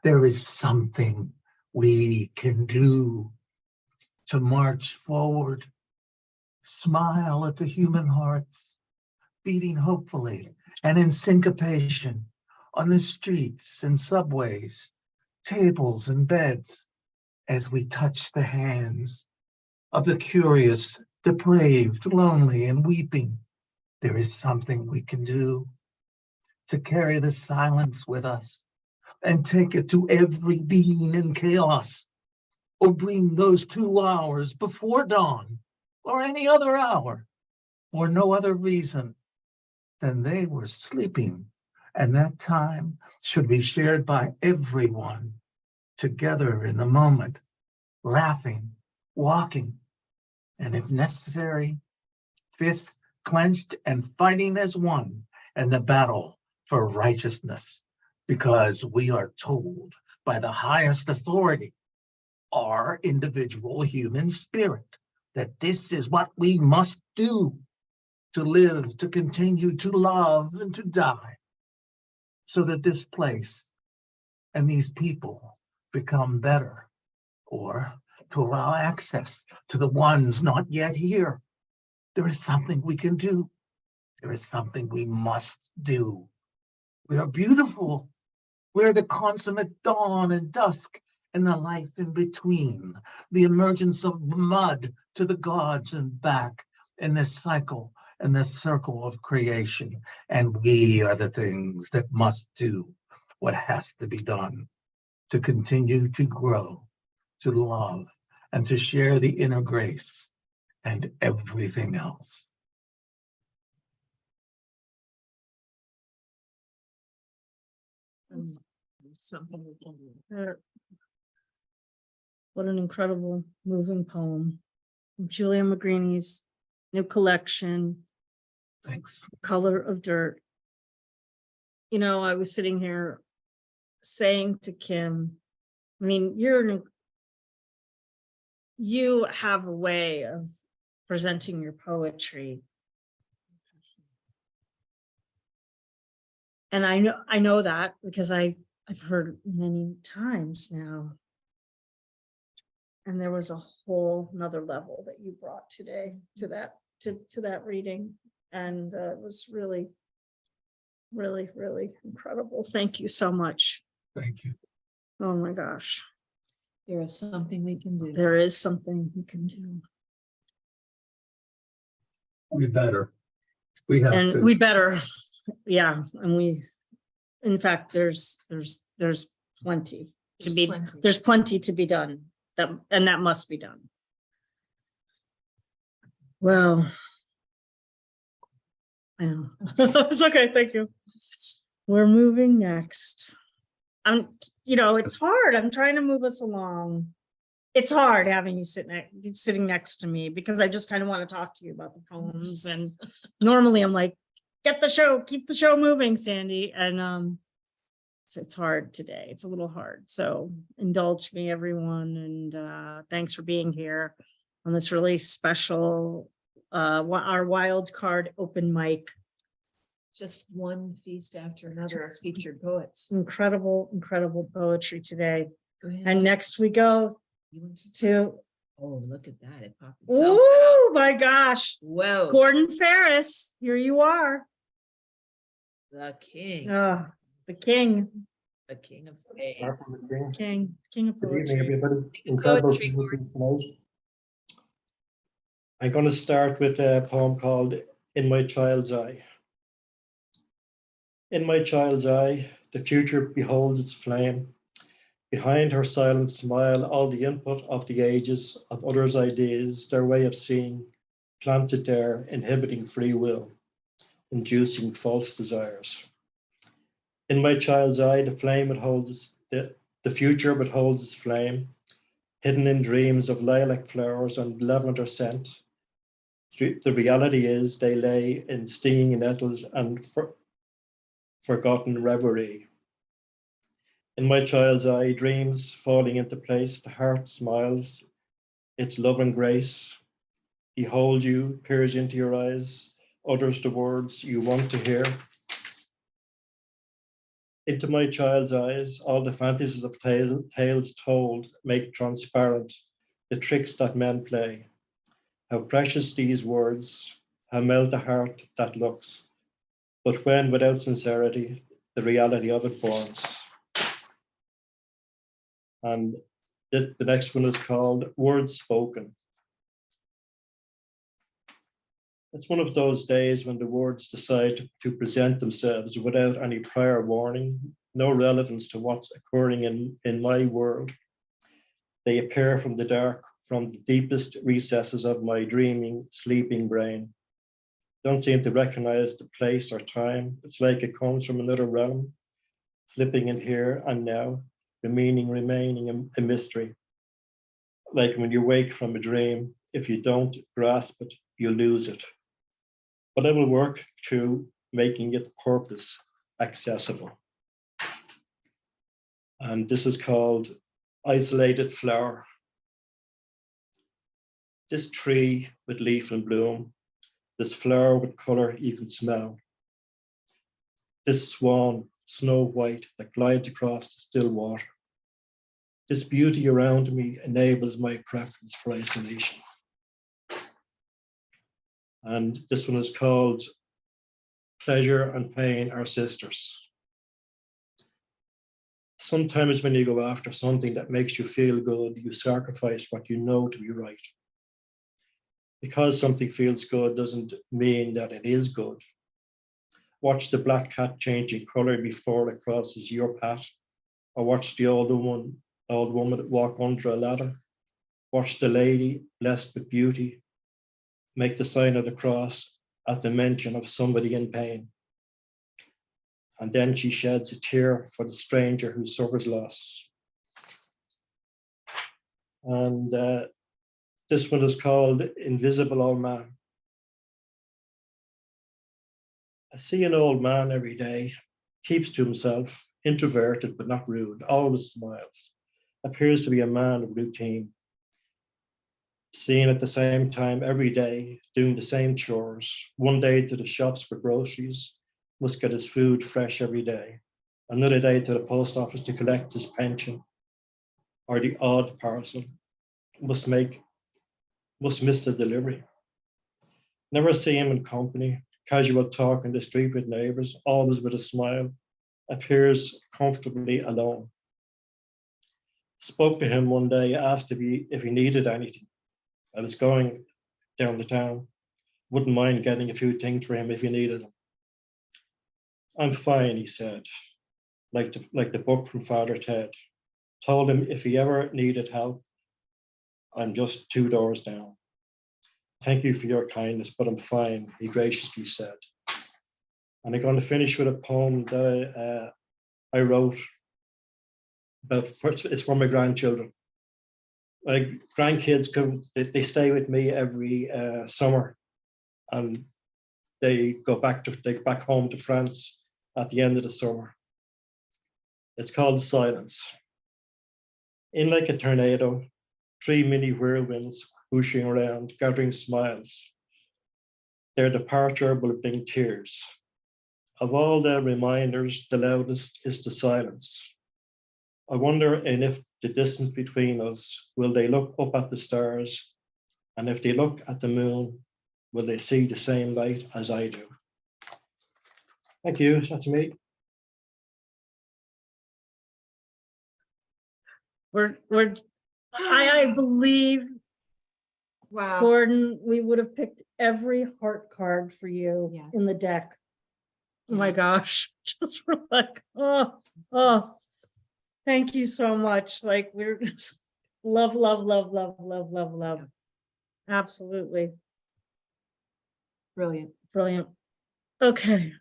There is something we can do to march forward, smile at the human hearts, beating hopefully and in syncopation on the streets and subways, tables and beds, as we touch the hands of the curious, depraved, lonely, and weeping. There is something we can do to carry the silence with us and take it to every being in chaos, or bring those 2 hours before dawn or any other hour for no other reason than they were sleeping, and that time should be shared by everyone together in the moment, laughing, walking, and if necessary, fists clenched and fighting as one in the battle for righteousness. because we are told by the highest authority, our individual human spirit, that this is what we must do to live, to continue to love, and to die, so that this place and these people become better, or to allow access to the ones not yet here. There is something we can do. There is something we must do. We are beautiful. We're the consummate dawn and dusk and the life in between, the emergence of mud to the gods and back in this cycle and this circle of creation. And we are the things that must do what has to be done to continue to grow, to love, and to share the inner grace and everything else. Something we can do. What an incredible, moving poem from Giulio Magrini's new collection, Thanks. Color of Dirt. You know, I was sitting here saying to Kim, I mean, you have a way of presenting your poetry. And I know that because I've heard many times now. And there was a whole nother level that you brought today to that reading. And it was really, really, really incredible. Thank you so much. Thank you. Oh my gosh. There is something we can do. There is something we can do. We better. We have And to. we better, yeah. And in fact, there's plenty to be, there's plenty to be done. That must be done. Well, I know. It's okay, thank you. We're moving next. It's hard. I'm trying to move us along. It's hard having you sitting next to me because I just kind of want to talk to you about the poems. And normally I'm like, keep the show moving, Sandy. And it's hard today. It's a little hard. So indulge me, everyone. And thanks for being here on this really special, our wild card open mic. Just one feast after another of featured poets. Incredible, incredible poetry today. Go ahead. And next we go to, oh, look at that. It popped itself out. oh my gosh. Whoa. Gordon Ferris, here you are. The king. The king. The king of spades. King of Good evening, poetry. everybody. Incredible Poetry, listening tonight. I'm going to start with a poem called In My Child's Eye. In my child's eye, the future beholds its flame. Behind her silent smile, all the input of the ages, of others' ideas, their way of seeing, planted there, inhibiting free will, inducing false desires. In my child's eye, the flame it holds, the future but holds its flame, hidden in dreams of lilac flowers and lavender scent. The reality is they lay in stinging nettles and forgotten reverie. In my child's eye, dreams falling into place, the heart smiles, its love and grace. Behold you, peers into your eyes, utters the words you want to hear. Into my child's eyes, all the fantasies of tales told make transparent the tricks that men play. How precious these words, how melt the heart that looks. But when without sincerity, the reality of it burns. And the next one is called Words Spoken. It's one of those days when the words decide to present themselves without any prior warning, no relevance to what's occurring in my world. They appear from the dark, from the deepest recesses of my dreaming, sleeping brain. Don't seem to recognize the place or time. It's like it comes from another realm, flipping in here and now, the meaning remaining a mystery. Like when you wake from a dream, if you don't grasp it, you lose it. But I will work through making its purpose accessible. And this is called Isolated Flower. This tree with leaf and bloom, this flower with color you can smell. This swan, snow white, that glides across the still water. This beauty around me enables my preference for isolation. And this one is called Pleasure and Pain Are Sisters. Sometimes when you go after something that makes you feel good, you sacrifice what you know to be right. Because something feels good doesn't mean that it is good. Watch the black cat changing color before it crosses your path, or watch the old woman walk under a ladder. Watch the lady blessed with beauty make the sign of the cross at the mention of somebody in pain. And then she sheds a tear for the stranger who suffers loss. And this one is called Invisible Old Man. I see an old man every day, keeps to himself, introverted but not rude, always smiles, appears to be a man of routine. Seen at the same time every day, doing the same chores, one day to the shops for groceries, must get his food fresh every day, another day to the post office to collect his pension, or the odd parcel, must miss the delivery. Never see him in company, casual talk in the street with neighbors, always with a smile, appears comfortably alone. Spoke to him one day, asked if he needed anything. I was going down the town, wouldn't mind getting a few things for him if he needed them. I'm fine, he said, like the book from Father Ted. Told him if he ever needed help, I'm just 2 doors down. Thank you for your kindness, but I'm fine, he graciously said. And I'm going to finish with a poem that I wrote about, it's for my grandchildren. My grandkids they stay with me every summer, and they go back home to France at the end of the summer. It's called Silence. In like a tornado, 3 mini whirlwinds whooshing around, gathering smiles. Their departure will bring tears. Of all the reminders, the loudest is the silence. I wonder if the distance between us, will they look up at the stars? And if they look at the moon, will they see the same light as I do? Thank you, that's me. I believe, Wow. Gordon, we would have picked every heart card for you Yes. in the deck. Oh my Yeah. gosh, just for like, oh, thank you so much. Like we're just love. Absolutely. Brilliant. Brilliant. Okay.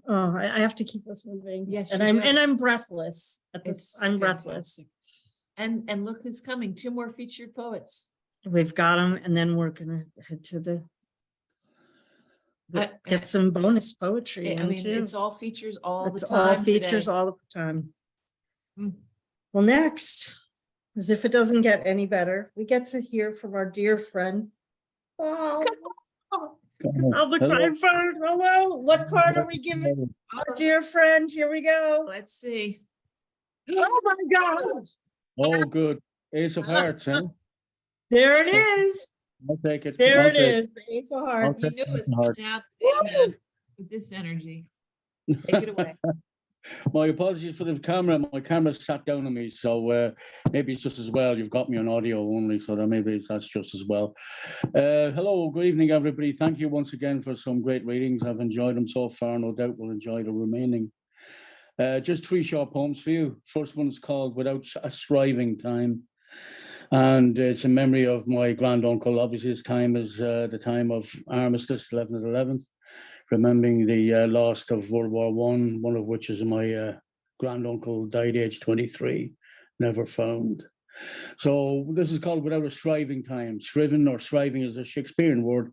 Oh, I have to keep this moving. Yes, and you do. I'm breathless at this. It's I'm breathless. fantastic. And look who's coming. 2 more featured poets. We've got them, and then we're gonna head to the get some bonus poetry. I mean, too. it's all features all It's the time. all features today. all the time. Mm. Well, next, as if it doesn't get any better, we get to hear from our dear friend. Oh, Albert Threinfhir. Hello. What card are we giving our dear friend? Here we go. Let's see. Oh my God. Oh, good. Ace of Hearts, huh? There it is. I'll take it. There I'll it take is. The Ace of I'll Hearts. We take knew it was Heart. coming out today, man, with this energy. Take it away. My apologies for the camera. My camera sat down on me, so maybe it's just as well. You've got me on audio only, so that maybe that's just as well. Hello, good evening, everybody. Thank you once again for some great readings. I've enjoyed them so far. No doubt we'll enjoy the remaining. Just 3 short poems for you. First one's called Without a Striving Time. And it's in memory of my granduncle. Obviously, his time is the time of armistice, 11th 11th. Remembering the loss of World War I, one of which is my granduncle died age 23, never found. So this is called Without a Striving Time. Striven or striving is a Shakespearean word.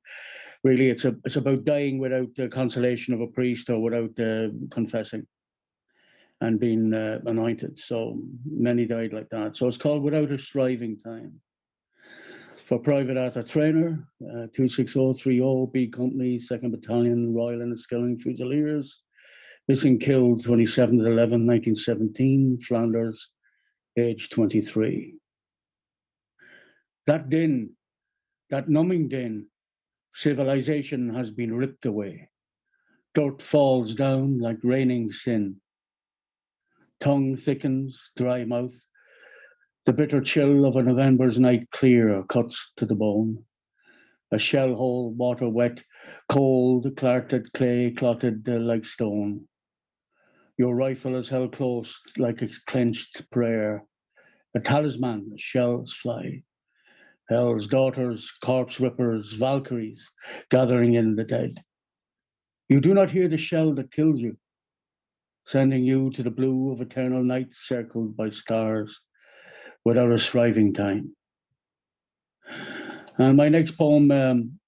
Really, it's about dying without the consolation of a priest or without confessing. and been anointed. So many died like that. So it's called Without a Striving Time. For Private Arthur Traynor, 26030, B Company, 2nd Battalion, Royal Enniskillen Fusiliers. Missing killed 27/11/1917, Flanders, age 23. That din, that numbing din, civilization has been ripped away. Dirt falls down like raining sin. Tongue thickens, dry mouth. The bitter chill of a November's night clear cuts to the bone. A shell hole, water wet, cold, clarted clay, clotted like stone. Your rifle is held close like a clenched prayer. A talisman, shells fly. Hell's daughters, corpse rippers, Valkyries, gathering in the dead. You do not hear the shell that kills you, sending you to the blue of eternal night circled by stars, without a striving time. And my next poem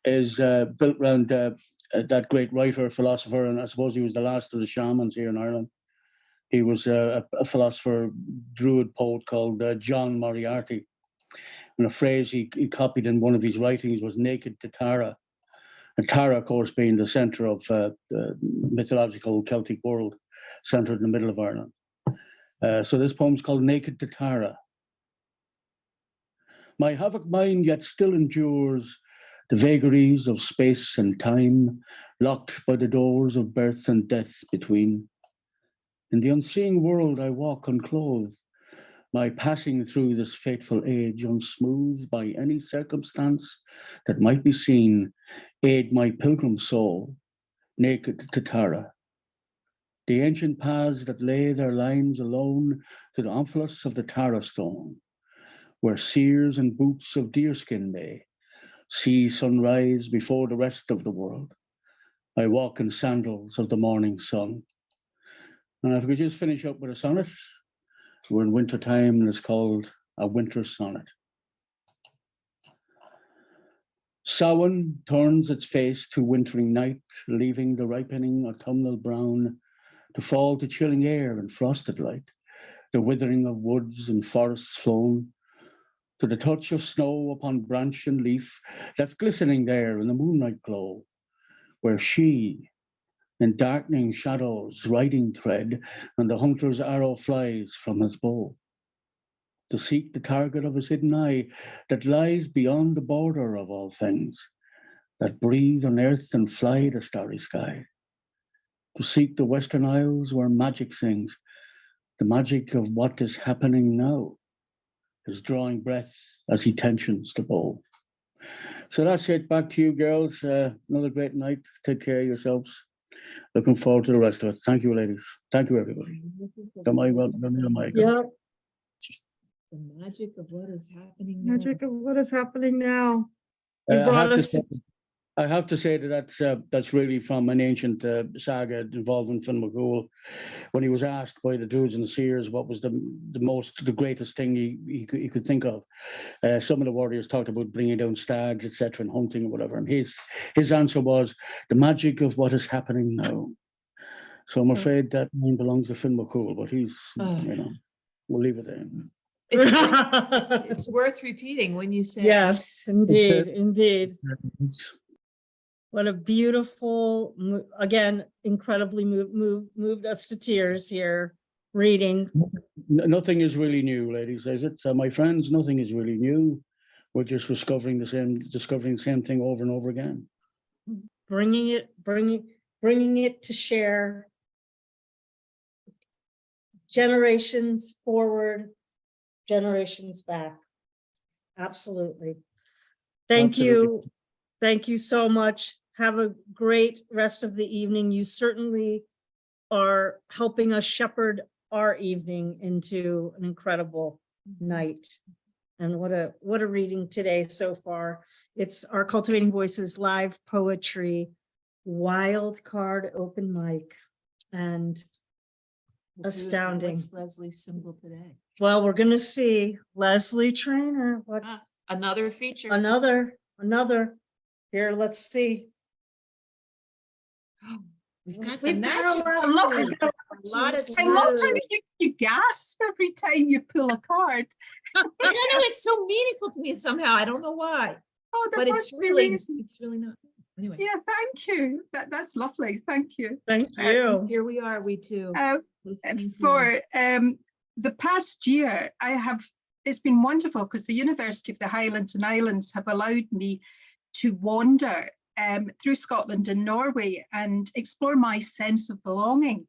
is built around that great writer, philosopher, and I suppose he was the last of the shamans here in Ireland. He was a philosopher, druid poet called John Moriarty. And a phrase he copied in one of his writings was naked to Tara. And Tara, of course, being the center of the mythological Celtic world, centered in the middle of Ireland. So this poem's called Naked to Tara. My havoc mind yet still endures the vagaries of space and time, locked by the doors of birth and death between. In the unseeing world I walk unclothed, my passing through this fateful age unsmoothed by any circumstance that might be seen, aid my pilgrim soul, naked to Tara. The ancient paths that lay their lines alone to the omphalos of the Tara stone, where seers and boots of deerskin may see sunrise before the rest of the world. I walk in sandals of the morning sun. And if we could just finish up with a sonnet, we're in winter time and it's called A Winter Sonnet. Samhain turns its face to wintering night, leaving the ripening autumnal brown to fall to chilling air and frosted light, the withering of woods and forests flown, to the touch of snow upon branch and leaf, left glistening there in the moonlight glow, where she, in darkening shadows, riding tread, and the hunter's arrow flies from his bow, to seek the target of his hidden eye that lies beyond the border of all things, that breathe on earth and fly the starry sky, to seek the Western Isles where magic sings, the magic of what is happening now, is drawing breath as he tensions the bow. So that's it. Back to you, girls. Another great night. Take care of yourselves. Looking forward to the rest of it. Thank you, ladies. Thank you, everybody. Yeah. The magic of what is happening now. Magic of what is happening now. You I brought have to us say, I have to say that that's really from an ancient saga involving Finn McCool, when he was asked by the druids and the seers what was the greatest thing he could think of. Some of the warriors talked about bringing down stags, etc., and hunting or whatever, and his answer was the magic of what is happening now. So I'm afraid that mine belongs to Finn McCool, but he's, we'll leave it there. It's worth repeating when you say. Yes, indeed, indeed. What a beautiful, again, incredibly moved us to tears here reading. Nothing is really new, ladies, is it? My friends, nothing is really new. We're just discovering the same thing over and over again. Bringing it to share. Generations forward, generations back. Absolutely. Thank you. Thank you so much. Have a great rest of the evening. You certainly are helping us shepherd our evening into an incredible night. And what a reading today so far. It's our Cultivating Voices live poetry wild card open mic, and astounding. What's Lesley's symbol today? Well, we're gonna see Lesley Traynor. What Another feature. another. Here, let's see. We've got We've the got magic. a Lesley. A lot of I love how smooth. you gasp every time you pull a card. I don't know, it's so meaningful to me somehow. I don't know why, Oh, there but must it's be really, reason. it's really not. Anyway, Yeah, thank you. That's lovely. Thank you. Thank you. here we are, we too. listening to you. For the past year, it's been wonderful because the University of the Highlands and Islands have allowed me to wander through Scotland and Norway and explore my sense of belonging.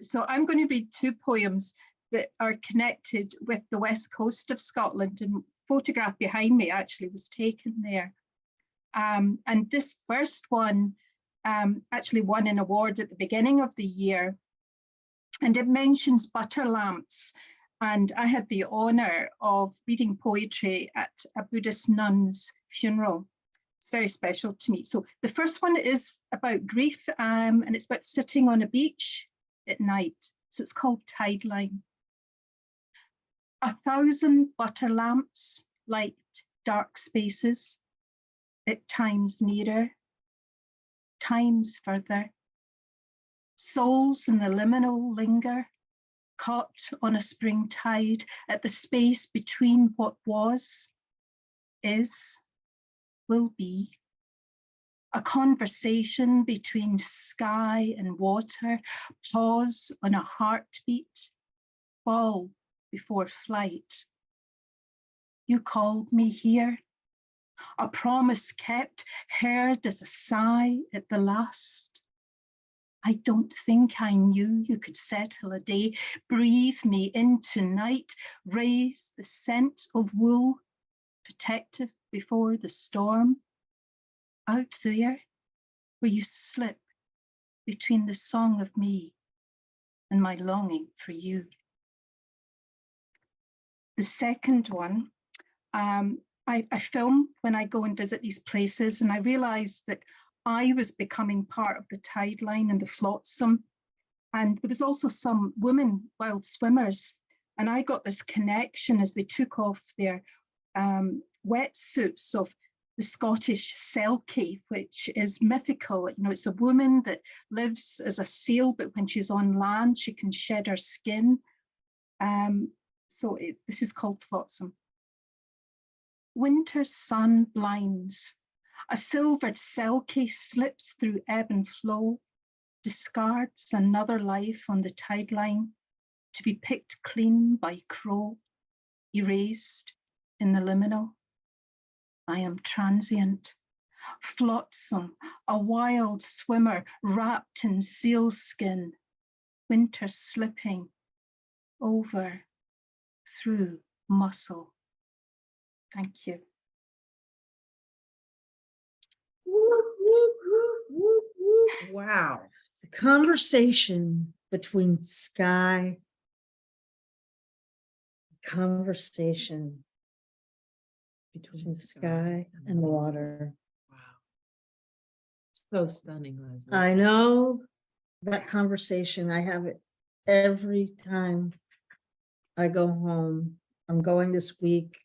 So I'm going to read two poems that are connected with the west coast of Scotland, and photograph behind me actually was taken there. And this first one actually won an award at the beginning of the year, and it mentions butter lamps. And I had the honor of reading poetry at a Buddhist nun's funeral. It's very special to me. So the first one is about grief, and it's about sitting on a beach at night. So it's called Tideline. 1,000 butter lamps light dark spaces, at times nearer, times further. Souls in the liminal linger, caught on a spring tide at the space between what was, is, will be. A conversation between sky and water, pause on a heartbeat, fall before flight. You called me here, a promise kept, heard as a sigh at the last. I don't think I knew you could settle a day, breathe me into night, raise the scent of wool, protective before the storm. Out there, where you slip between the song of me and my longing for you. The second one, I film when I go and visit these places, and I realized that I was becoming part of the tide line and the flotsam. And there was also some women wild swimmers, and I got this connection as they took off their wetsuits of the Scottish selkie, which is mythical. You know, it's a woman that lives as a seal, but when she's on land, she can shed her skin. This is called flotsam. Winter sun blinds. A silvered selkie slips through ebb and flow, discards another life on the tide line to be picked clean by crow, erased in the liminal. I am transient, flotsam, a wild swimmer wrapped in sealskin, winter slipping over, through muscle. Thank you. Wow. The conversation between sky, conversation between sky and water. Wow. So stunning, Lesley. I know that conversation. I have it every time I go home. I'm going this week.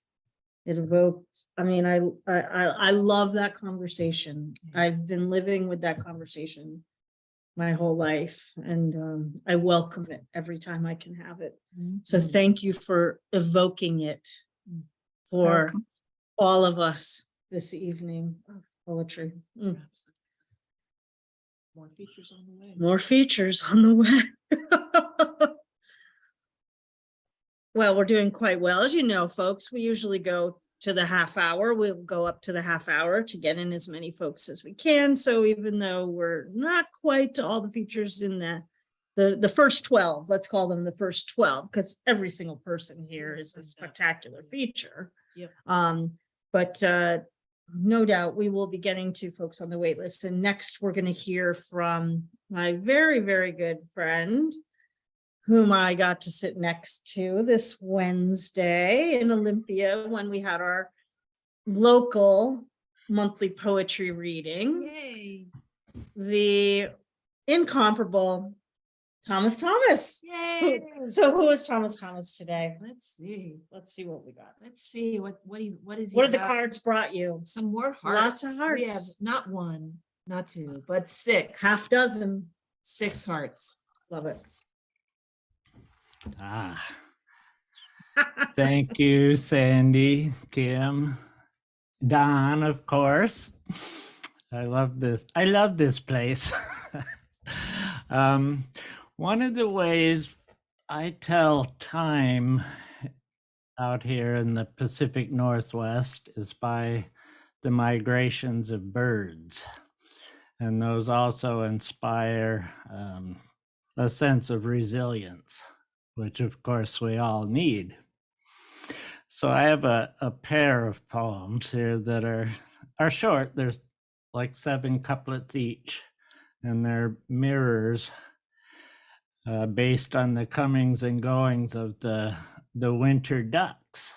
It evoked, I mean, I love that conversation. I've been living with that conversation my whole life, and I welcome it every time I can have it. So thank you for evoking it for Welcome. all of us this evening. Poetry. More features on the way. More features on the way. Well, we're doing quite well. As you know, folks, we usually go to the half hour. We'll go up to the half hour to get in as many folks as we can. So even though we're not quite to all the features in the first 12, let's call them the first 12, because every single person here is a spectacular feature. Yep. But no doubt we will be getting to folks on the wait list. And next we're going to hear from my very, very good friend, whom I got to sit next to this Wednesday in Olympia when we had our local monthly poetry reading. Yay. The incomparable Thomas Thomas. Yay. So who is Thomas Thomas today? Let's see. Let's see what we got. Let's see what is he What have the about? cards brought you? Some more hearts. Lots of We have hearts. not one, not two, but six. Half dozen. 6 hearts. Love it. Thank you, Sandy, Kim, Don, of course. I love this. I love this place. One of the ways I tell time out here in the Pacific Northwest is by the migrations of birds. And those also inspire a sense of resilience, which of course we all need. So I have a pair of poems here that are short. There's like 7 couplets each, and they're mirrors based on the comings and goings of the winter ducks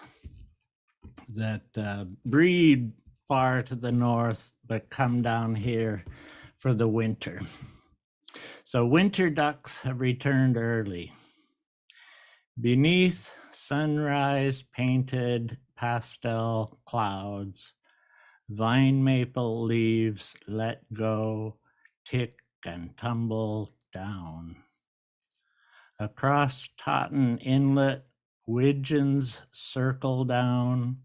that breed far to the north, but come down here for the winter. So winter ducks have returned early. Beneath sunrise painted pastel clouds, vine maple leaves let go, tick and tumble down. Across Totten Inlet, widgeons circle down.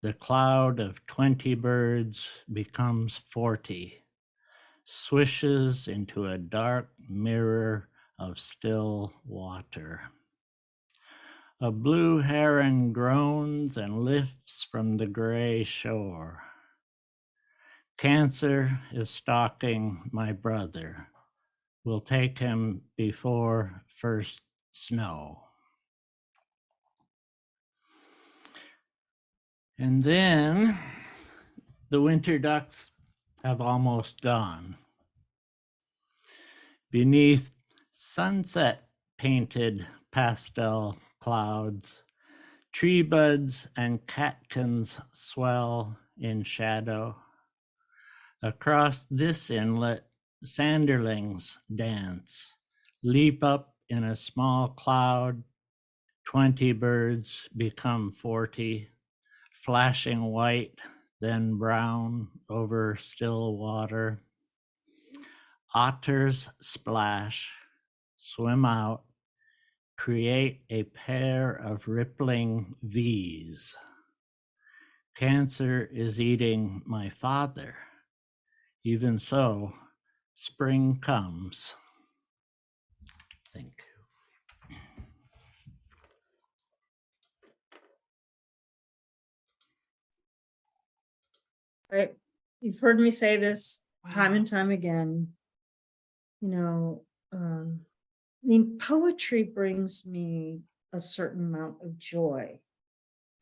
The cloud of 20 birds becomes 40, swishes into a dark mirror of still water. A blue heron groans and lifts from the gray shore. Cancer is stalking my brother. We'll take him before first snow. And then the winter ducks have almost gone. Beneath sunset painted pastel clouds, tree buds and catkins swell in shadow. Across this inlet, sanderlings dance, leap up in a small cloud. 20 birds become 40, flashing white, then brown over still water. Otters splash, swim out, create a pair of rippling V's. Cancer is eating my father. Even so, spring comes. Thank you. Right. You've heard me say this time and time again. You know, I mean, poetry brings me a certain amount of joy.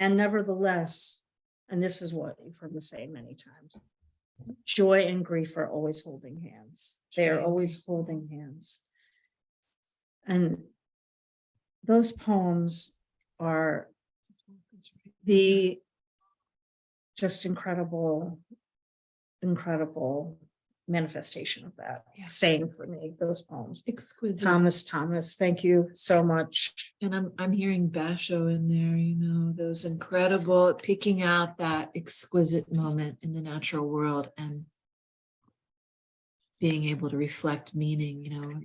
And nevertheless, and this is what you've heard me say many times, joy and grief are always holding hands. They are always holding hands. And those poems are the just incredible manifestation of that. Saying for me, those poems. Exquisite. Thomas, thank you so much. And I'm hearing Basho in there, you know, those incredible, picking out that exquisite moment in the natural world and being able to reflect meaning, you know,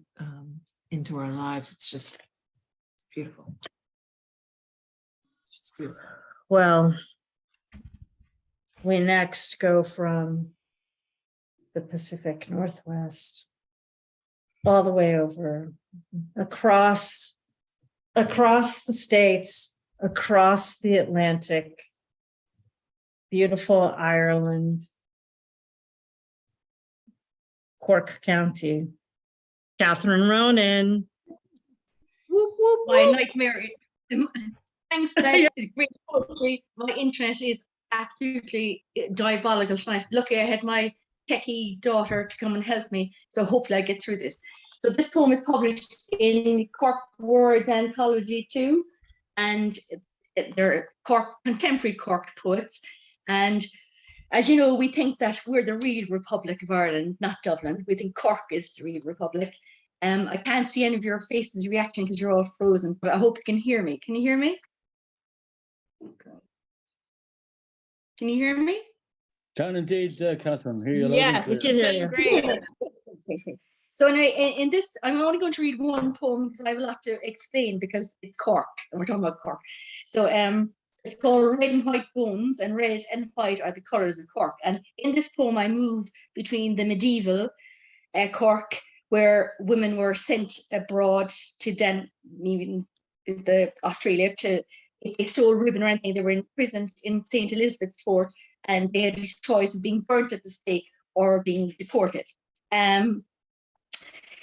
into our lives. It's just beautiful. It's just beautiful. Well, we next go from the Pacific Northwest all the way over across the states, across the Atlantic, beautiful Ireland, Cork County, Catherine Ronan. Whoop, whoop, My whoop. nightmare. Thanks for that great poetry. My internet is absolutely diabolical tonight. Lucky I had my techie daughter to come and help me, so hopefully I get through this. So this poem is published in Cork Words Anthology 2, and they're contemporary Cork poets. And as you know, we think that we're the real Republic of Ireland, not Dublin. We think Cork is the real Republic. I can't see any of your faces reacting because you're all frozen, but I hope you can hear me. Can you hear me? Can you hear me? Can indeed, Catherine. Hear you loud and Yes, clear. you sound great. So in this, I'm only going to read one poem because I have a lot to explain because it's Cork and we're talking about Cork. So it's called Red and White Bones, and red and white are the colours of Cork. And in this poem, I move between the medieval Cork, where women were sent abroad to even the Australia to, if they stole ribbon or anything, they were imprisoned in St. Elizabeth's Fort, and they had a choice of being burnt at the stake or being deported.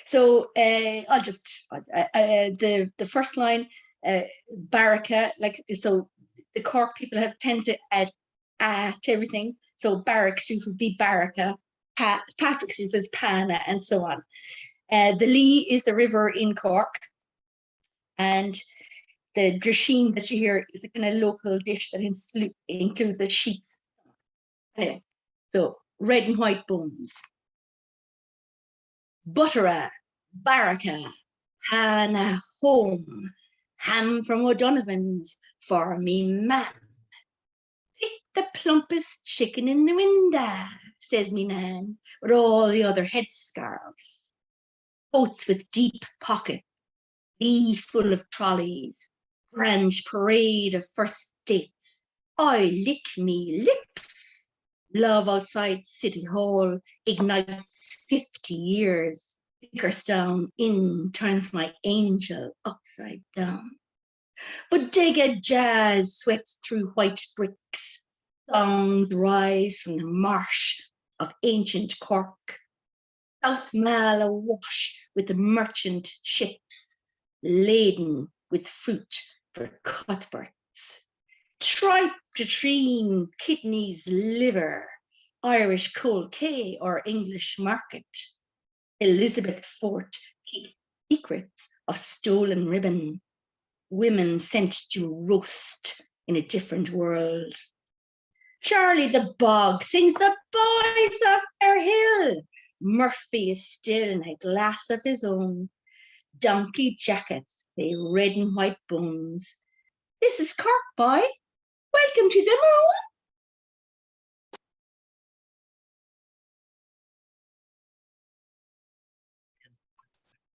So I'll just the first line, barraca, like, so the Cork people have tend to add to everything. So Barrack Street would be barraca, Patrick Street was Pana, and so on. The Lee is the river in Cork, and the drisheen that you hear is a kind of local dish that includes the sheets. Anyway, so red and white bones. Buttera, barraca, Hannah home, ham from O'Donovan's for me man. Pick the plumpest chicken in the window, says me nan, with all the other headscarves. Coats with deep pockets, lee full of trolleys, grand parade of first dates. I lick me lips. Love outside City Hall ignites 50 years. Bickerstone in turns my angel upside down. Bodega jazz sweats through white bricks. Songs rise from the marsh of ancient Cork. South Mall awash with the merchant ships, laden with fruit for Cuthberts. Tripe to treen, kidneys, liver, Irish cold K or English market. Elizabeth Fort keeps secrets of stolen ribbon. Women sent to roast in a different world. Charlie the Bog sings the boys of Fair Hill. Murphy is still in a glass of his own. Donkey jackets play red and white bones. This is Cork, boy. Welcome to the moon.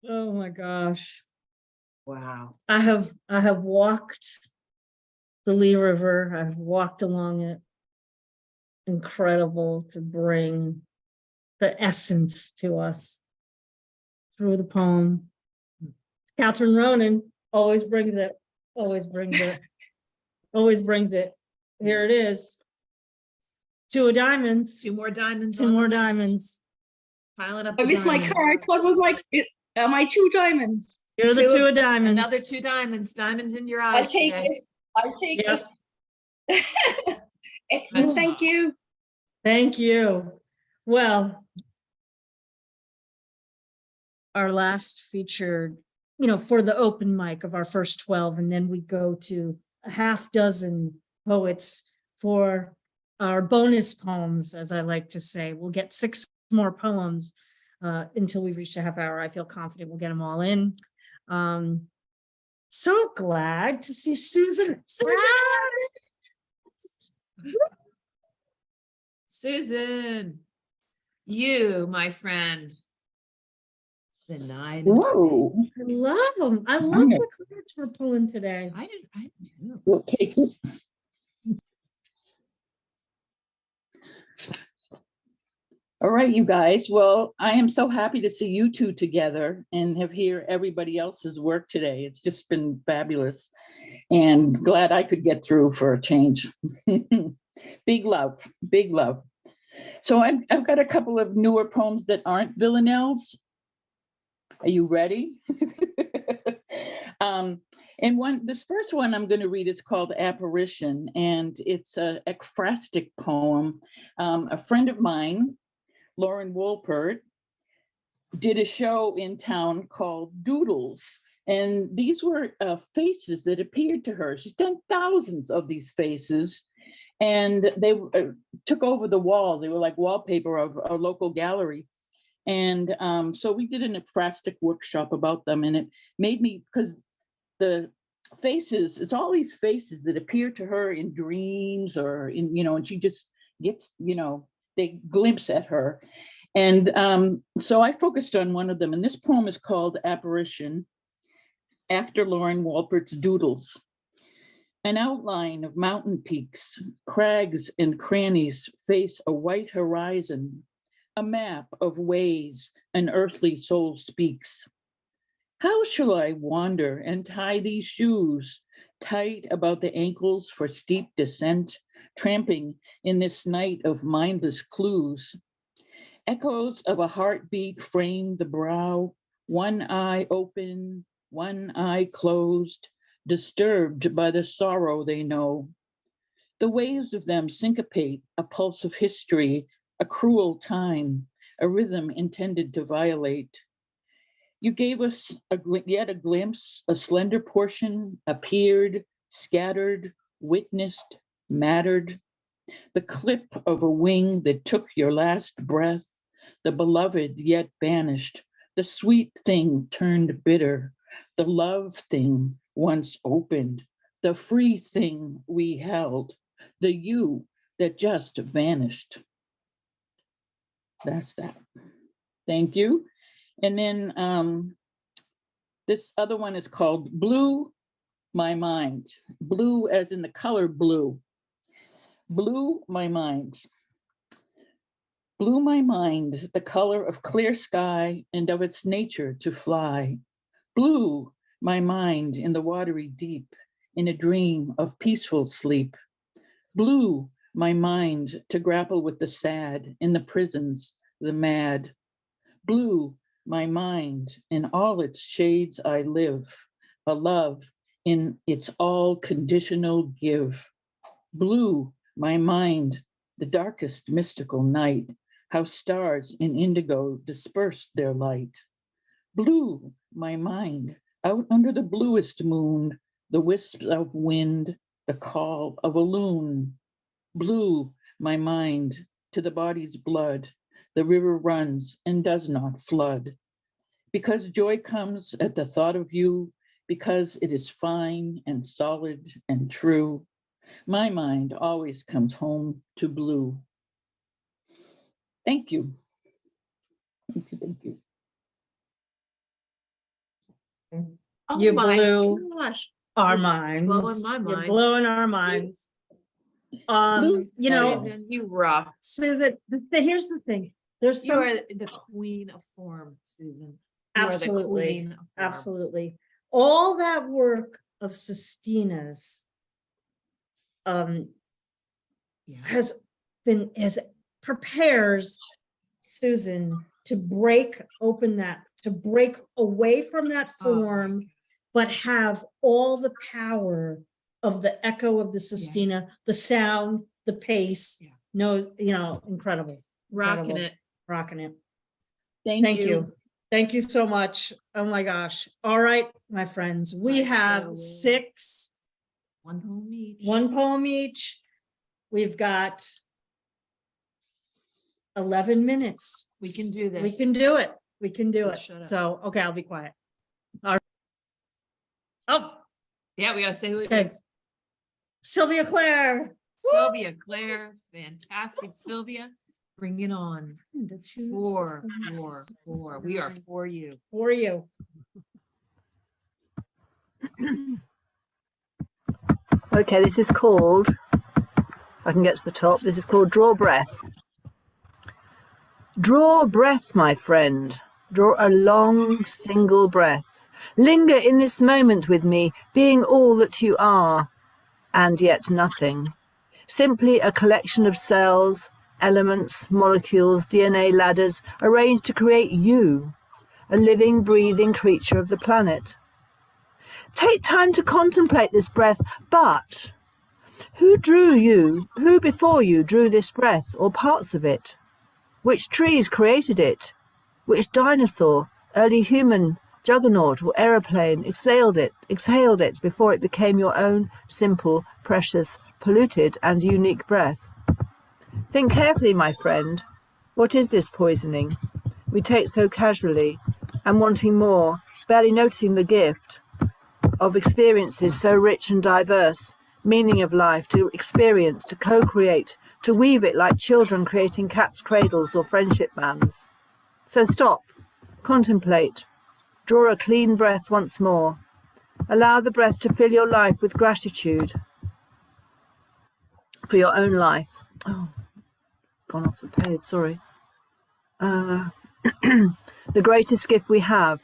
Oh my gosh. Wow. I have walked the Lee River. I've walked along it. Incredible to bring the essence to us through the poem. Catherine Ronan always brings it, always brings it, always brings it. Here it is. Two of diamonds. Two more diamonds. Two more diamonds. Piling up. I missed my card. What was my two diamonds? You're the two of diamonds. Another two diamonds. Diamonds in your eyes. I'll take today. it. I'll take Yep. it. Excellent. Thank you. Thank you. Well, our last featured, for the open mic of our first 12, and then we go to a half dozen poets for our bonus poems, as I like to say. We'll get 6 more poems until we reach the half hour. I feel confident we'll get them all in. So glad to see Susan. Susan, you, my friend. The 9. Whoa. I love them. I love the cards we're pulling today. I do too. We'll take it. All right, you guys. Well, I am so happy to see you two together and have heard everybody else's work today. It's just been fabulous and glad I could get through for a change. Big love, big love. So I've got a couple of newer poems that aren't villanelles. Are you ready? And this first one I'm going to read is called Apparition, and it's a ekphrastic poem. A friend of mine, Lauren Wolpert, did a show in town called Doodles, and these were faces that appeared to her. She's done thousands of these faces, and they took over the wall. They were like wallpaper of a local gallery. And so we did an ekphrastic workshop about them, and it made me, because the faces, it's all these faces that appear to her in dreams or in, and she just gets, they glimpse at her. And so I focused on one of them, and this poem is called Apparition, after Lauren Walpert's Doodles. An outline of mountain peaks, crags and crannies face a white horizon, a map of ways an earthly soul speaks. How shall I wander and tie these shoes, tight about the ankles for steep descent, tramping in this night of mindless clues? Echoes of a heartbeat frame the brow, one eye open, one eye closed, disturbed by the sorrow they know. The waves of them syncopate a pulse of history, a cruel time, a rhythm intended to violate. You gave us yet a glimpse, a slender portion appeared, scattered, witnessed, mattered. The clip of a wing that took your last breath, the beloved yet banished, the sweet thing turned bitter, the love thing once opened, the free thing we held, the you that just vanished. That's that. Thank you. And then this other one is called Blew My Mind. Blue as in the color blue. Blew my mind. Blew my mind the color of clear sky and of its nature to fly. Blew my mind in the watery deep, in a dream of peaceful sleep. Blew my mind to grapple with the sad, in the prisons, the mad. Blew my mind in all its shades I live, a love in its all conditional give. Blew my mind the darkest mystical night, how stars in indigo dispersed their light. Blew my mind out under the bluest moon, the wisps of wind, the call of a loon. Blew my mind to the body's blood, the river runs and does not flood. Because joy comes at the thought of you, because it is fine and solid and true, my mind always comes home to blue. Thank you. Thank you, thank you. Oh You my blew gosh. our You're minds. blowing my You're mind. blowing our minds. You know, Susan, you rock. Susan, here's the thing. There's You some, are the queen of form, Susan. You are the absolutely, queen of form. absolutely. All that work of Sestina's has been, prepares Susan to break open that, to break away from that form, but have all the power of the echo of the Sestina, the sound, the pace. No, you know, incredible. Rocking incredible, it. Rocking it. Thank you. you. Thank you so much. Oh my gosh. All right, my friends, we Let's have go. 6, One poem each. one poem each. We've got 11 minutes. We can do this. We can do it. We can do Let's it. shut up. So, okay, I'll be quiet. All right. Oh, Yeah, we gotta say who it okay. is. Sylvia Clare. Sylvia Clare, fantastic. Sylvia, bring it on. 4, 4, 4. We are for you. For you. Okay, this is called, if I can get to the top, this is called Draw Breath. Draw breath, my friend. Draw a long, single breath. Linger in this moment with me, being all that you are, and yet nothing. Simply a collection of cells, elements, molecules, DNA ladders arranged to create you, a living, breathing creature of the planet. Take time to contemplate this breath, but who drew you? Who before you drew this breath or parts of it? Which trees created it? Which dinosaur, early human, juggernaut or aeroplane exhaled it before it became your own simple, precious, polluted and unique breath? Think carefully, my friend. What is this poisoning we take so casually and wanting more, barely noticing the gift of experiences so rich and diverse, meaning of life to experience, to co-create, to weave it like children creating cat's cradles or friendship bands. So stop, contemplate, draw a clean breath once more. Allow the breath to fill your life with gratitude for your own life. Oh, gone off the page, sorry. The greatest gift we have.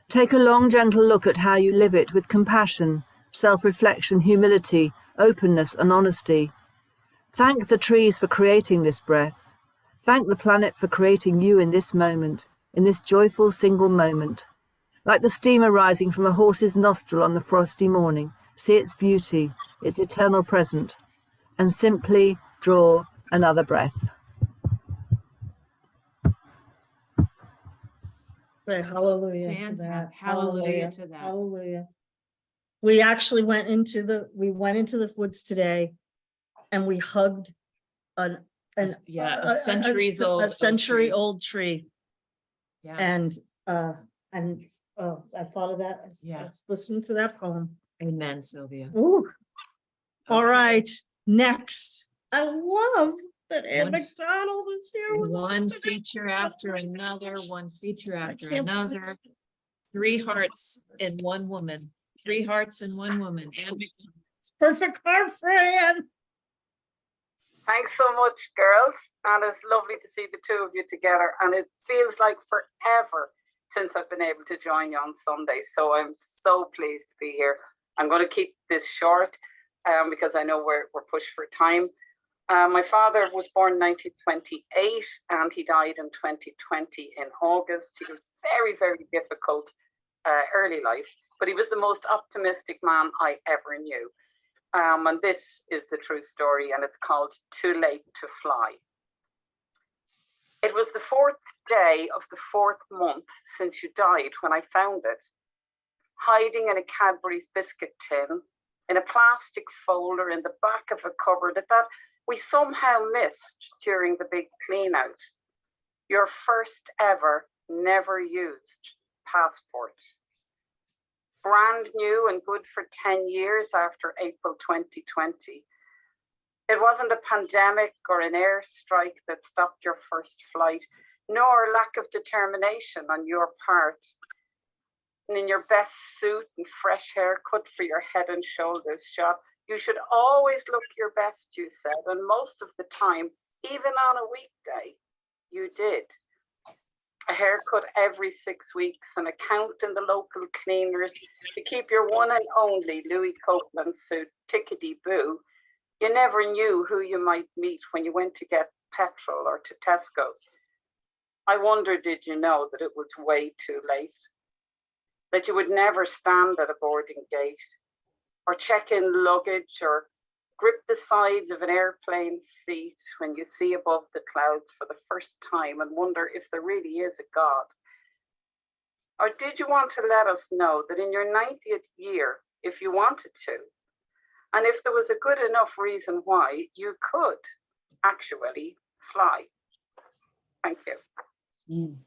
Take a long, gentle look at how you live it with compassion, self-reflection, humility, openness and honesty. Thank the trees for creating this breath. Thank the planet for creating you in this moment, in this joyful single moment. Like the steamer rising from a horse's nostril on the frosty morning, see its beauty, its eternal present, and simply draw another breath. Right, hallelujah to Fantastic. that. Hallelujah to that. Hallelujah. We actually went into the woods today and we hugged a century old tree. Yeah. And I thought of that. Let's listen to that poem. Amen, Sylvia. Ooh. All Okay. right. Next. I love that Anne McDonald is here with us One today. feature after another, one feature after can't another. 3 hearts in one woman. 3 hearts in one woman. And It's perfect heart for Anne. Thanks so much, girls. And it's lovely to see the two of you together. And it feels like forever since I've been able to join you on Sunday. So I'm so pleased to be here. I'm going to keep this short because I know we're pushed for time. My father was born in 1928 and he died in 2020 in August. He was very, very difficult early life, but he was the most optimistic man I ever knew. And this is the true story, and it's called Too Late to Fly. It was the 4th day of the 4th month since you died when I found it, hiding in a Cadbury's biscuit tin, in a plastic folder in the back of a cupboard that we somehow missed during the big clean out. Your first ever, never used passport. Brand new and good for 10 years after April 2020. It wasn't a pandemic or an airstrike that stopped your first flight, nor lack of determination on your part. And in your best suit and fresh haircut for your head and shoulders shot, you should always look your best, you said, and most of the time, even on a weekday, you did. A haircut every 6 weeks, an account in the local cleaners to keep your one and only Louis Copeland suit tickety-boo. You never knew who you might meet when you went to get petrol or to Tesco's. I wonder, did you know that it was way too late? That you would never stand at a boarding gate or check in luggage or grip the sides of an airplane seat when you see above the clouds for the first time and wonder if there really is a God? Or did you want to let us know that in your 90th year, if you wanted to, and if there was a good enough reason why, you could actually fly? Thank you.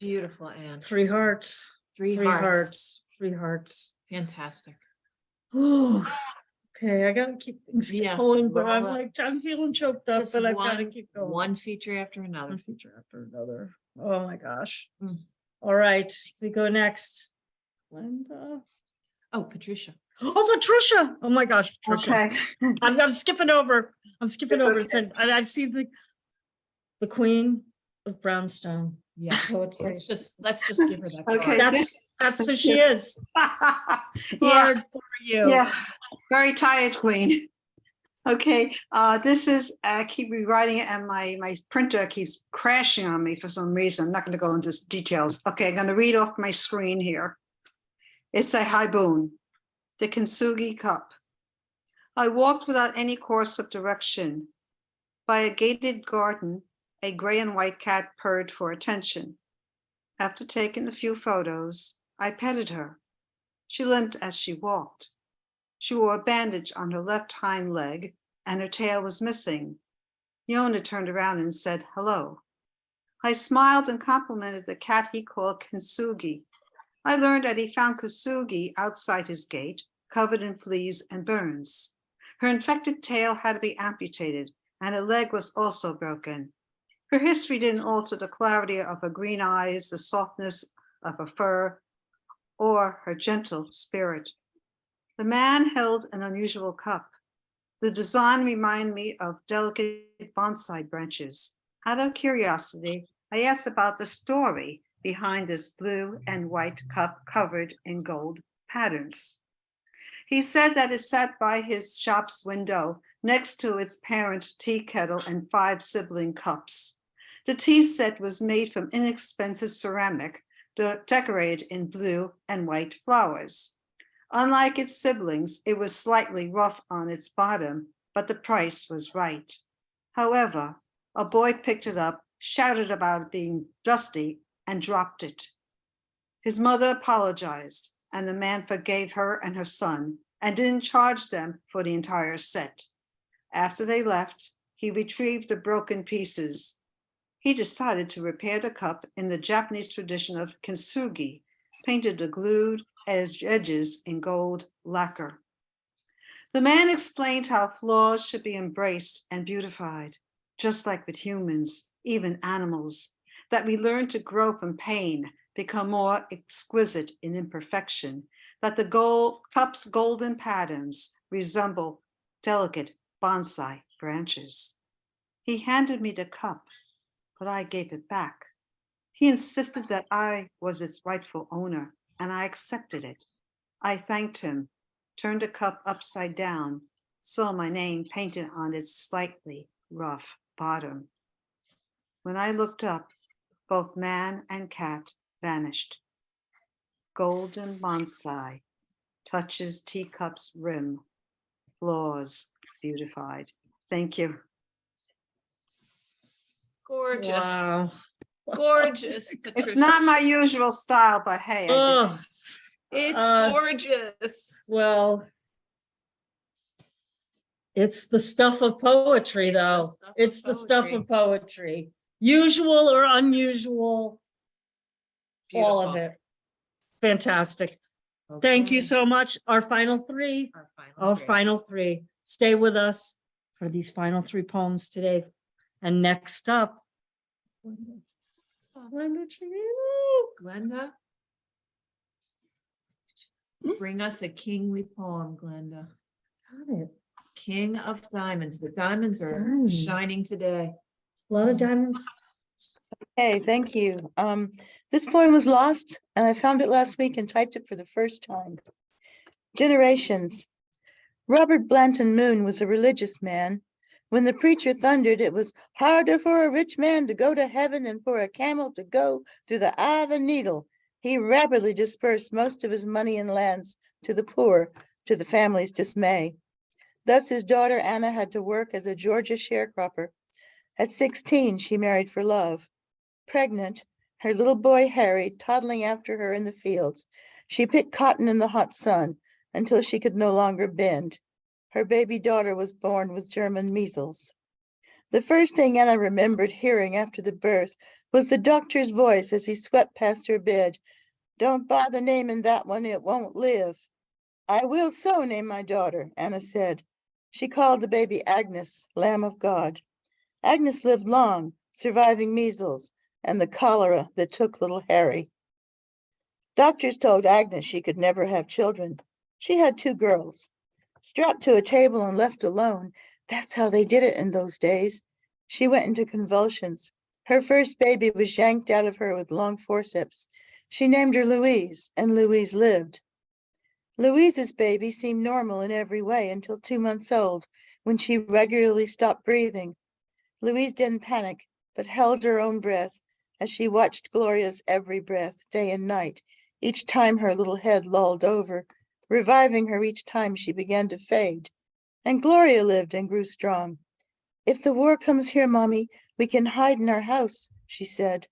beautiful, Anne. 3 hearts. 3 3 hearts. hearts. 3 hearts. Fantastic. Ooh. Okay, I gotta keep things going, but I'm well, like, I'm feeling choked up, just but I've gotta one- keep going. One feature after another. One feature after another. Oh my gosh. Mm. All right, we go next. Glenda. Oh, Patricia. Oh, Patricia. Oh my gosh, Patricia. Okay. I'm skipping over. I'm skipping over. It Okay. said, I see the Queen of Brownstone. Yeah. Poetry. Let's just give her that. Okay. card. That's who she is. Yeah, Hard for you. yeah, very tired queen. Okay, this is, I keep rewriting it and my printer keeps crashing on me for some reason. I'm not going to go into details. Okay, I'm going to read off my screen here. It's a Haibun, the Kintsugi Cup. I walked without any course of direction. By a gated garden, a gray and white cat purred for attention. After taking a few photos, I petted her. She limped as she walked. She wore a bandage on her left hind leg and her tail was missing. Yannone turned around and said hello. I smiled and complimented the cat he called Kintsugi. I learned that he found Kintsugi outside his gate, covered in fleas and burns. Her infected tail had to be amputated, and a leg was also broken. Her history didn't alter the clarity of her green eyes, the softness of her fur, or her gentle spirit. The man held an unusual cup. The design reminded me of delicate bonsai branches. Out of curiosity, I asked about the story behind this blue and white cup covered in gold patterns. He said that it sat by his shop's window next to its parent tea kettle and 5 sibling cups. The tea set was made from inexpensive ceramic decorated in blue and white flowers. Unlike its siblings, it was slightly rough on its bottom, but the price was right. However, a boy picked it up, shouted about it being dusty, and dropped it. His mother apologized, and the man forgave her and her son and didn't charge them for the entire set. After they left, he retrieved the broken pieces. He decided to repair the cup in the Japanese tradition of kintsugi, painted the glued edges in gold lacquer. The man explained how flaws should be embraced and beautified, just like with humans, even animals, that we learn to grow from pain, become more exquisite in imperfection, that the cup's golden patterns resemble delicate bonsai branches. He handed me the cup, but I gave it back. He insisted that I was its rightful owner, and I accepted it. I thanked him, turned the cup upside down, saw my name painted on its slightly rough bottom. When I looked up, both man and cat vanished. Golden bonsai touches teacup's rim, floors beautified. Thank you. Gorgeous. Wow. Gorgeous. It's Patricia. not my usual style, but hey, I did Oh, it. It's gorgeous. well, it's the stuff of poetry, though. It's the stuff of poetry. Usual or unusual, all of it. Fantastic. Thank you Okay. so much. Our final three. Our final three. Stay with us for these final 3 poems today. And next up, Glenda Cimino. Glenda, bring us a kingly poem, Glenda. Got it. King of diamonds. The diamonds are Diamonds. shining today. A lot of diamonds. Hey, thank you. This poem was lost and I found it last week and typed it for the first time. Generations. Robert Blanton Moon was a religious man. When the preacher thundered, it was harder for a rich man to go to heaven than for a camel to go through the eye of a needle. He rapidly dispersed most of his money and lands to the poor, to the family's dismay. Thus his daughter Anna had to work as a Georgia sharecropper. At 16, she married for love. Pregnant, her little boy Harry toddling after her in the fields, she picked cotton in the hot sun until she could no longer bend. Her baby daughter was born with German measles. The first thing Anna remembered hearing after the birth was the doctor's voice as he swept past her bed. "Don't bother naming that one, it won't live." "I will so name my daughter," Anna said. She called the baby Agnes, Lamb of God. Agnes lived long, surviving measles and the cholera that took little Harry. Doctors told Agnes she could never have children. She had 2 girls. Strapped to a table and left alone, that's how they did it in those days. She went into convulsions. Her first baby was yanked out of her with long forceps. She named her Louise, and Louise lived. Louise's baby seemed normal in every way until 2 months old, when she regularly stopped breathing. Louise didn't panic, but held her own breath as she watched Gloria's every breath, day and night, each time her little head lolled over, reviving her each time she began to fade. And Gloria lived and grew strong. "If the war comes here, Mommy, we can hide in our house," she said.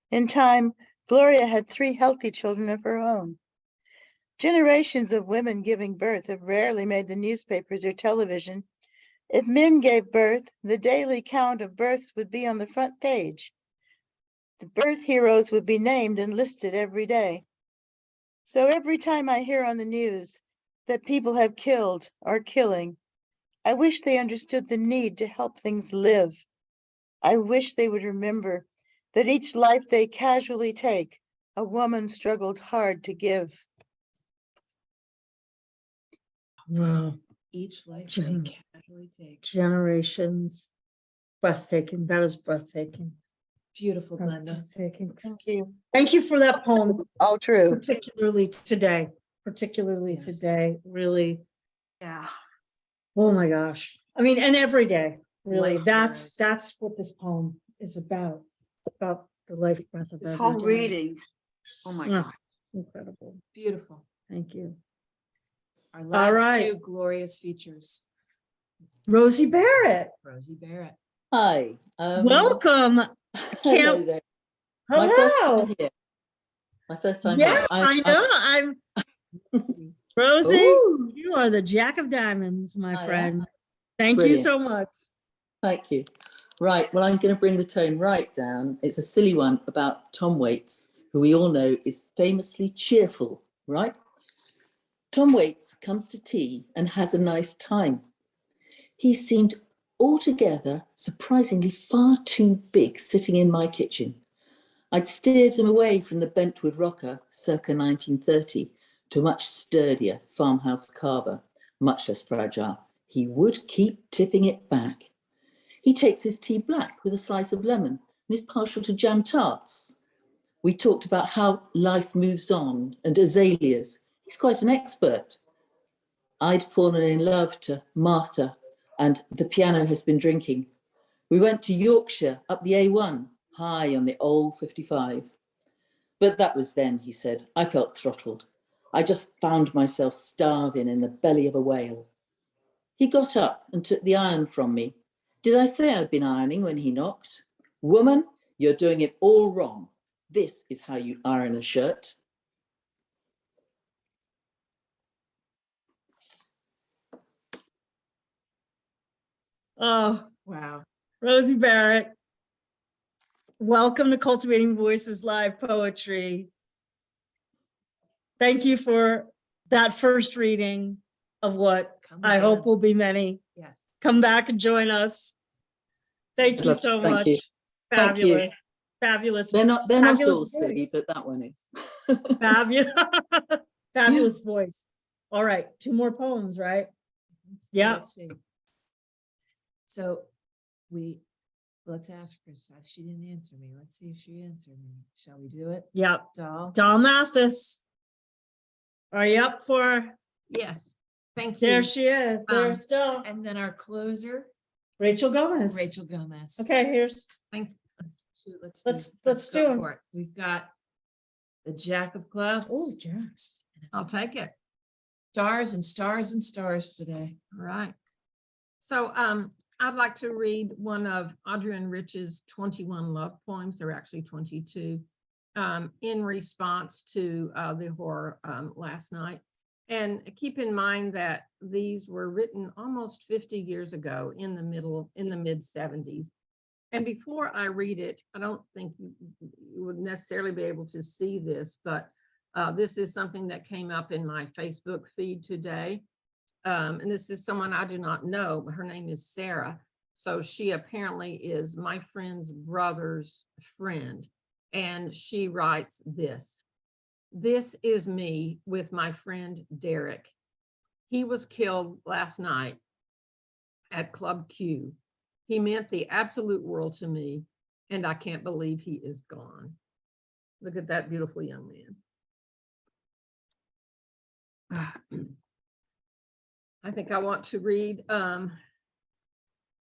In time, Gloria had 3 healthy children of her own. Generations of women giving birth have rarely made the newspapers or television. If men gave birth, the daily count of births would be on the front page. The birth heroes would be named and listed every day. So every time I hear on the news that people have killed or killing, I wish they understood the need to help things live. I wish they would remember that each life they casually take, a woman struggled hard to give. Wow. Each life Gen- they casually take. Generations. Breathtaking. That was breathtaking. Beautiful, Glenda. Breathtaking. Thank you. Thank you for that poem, All true. particularly today. Yes. Today. Really. Yeah. Oh my gosh. I mean, and every day, really. Life That's heroes. what this poem is about. It's about the life breath of This every whole day. reading. Oh my Yeah. God. Incredible. Beautiful. Thank you. Our last right. two glorious features. Rosie Barrett. Rosie Barrett. Hi. Welcome. Hello Can't- there. My first Hello. time here. My first time Yes, here. I know. I'm Rosie. Ooh. You are the Jack of Diamonds, my I friend. am. Thank you Brilliant. so much. Thank you. Right. Well, I'm going to bring the tone right down. It's a silly one about Tom Waits, who we all know is famously cheerful, right? Tom Waits comes to tea and has a nice time. He seemed altogether surprisingly far too big sitting in my kitchen. I'd steered him away from the bentwood rocker circa 1930 to a much sturdier farmhouse carver, much less fragile. He would keep tipping it back. He takes his tea black with a slice of lemon and is partial to jam tarts. We talked about how life moves on and azaleas. He's quite an expert. I'd fallen in love to Martha and The Piano Has Been Drinking. We went to Yorkshire up the A1, high on the old 55. But that was then, he said. I felt throttled. I just found myself starving in the belly of a whale. He got up and took the iron from me. Did I say I'd been ironing when he knocked? Woman, you're doing it all wrong. This is how you iron a shirt. Oh, Wow. Rosie Barrett. Welcome to Cultivating Voices Live Poetry. Thank you for that first reading of what I again. hope will be many. Yes. Come back and join us. Thank I'd you love to- so thank much. you. Thank you. Fabulous. Fabulous. They're not fabulous all voice. silly, but that one is. Fabulous. Fabulous voice. All right, two more poems, right? Yeah. Let's see. So let's ask her. She didn't answer me. Let's see if she answered me. Shall we do it? Yeah. Doll. Mathis. Are you up for? Yes, thank you. There she is. There's Doll. And then our closer, Rachel Gomez. Rachel Gomez. Okay, here's. Let's do go it. for it. We've got the Jack of Clubs. Oh, Jacks. I'll take it. Stars and stars and stars today. All right. So I'd like to read one of Adrienne Rich's 21 love poems. They're actually 22 in response to the horror last night. And keep in mind that these were written almost 50 years ago in the mid 70s. And before I read it, I don't think you would necessarily be able to see this, but this is something that came up in my Facebook feed today. And this is someone I do not know, but her name is Sarah. So she apparently is my friend's brother's friend. And she writes this. This is me with my friend Derek. He was killed last night at Club Q. He meant the absolute world to me, and I can't believe he is gone. Look at that beautiful young man. I think I want to read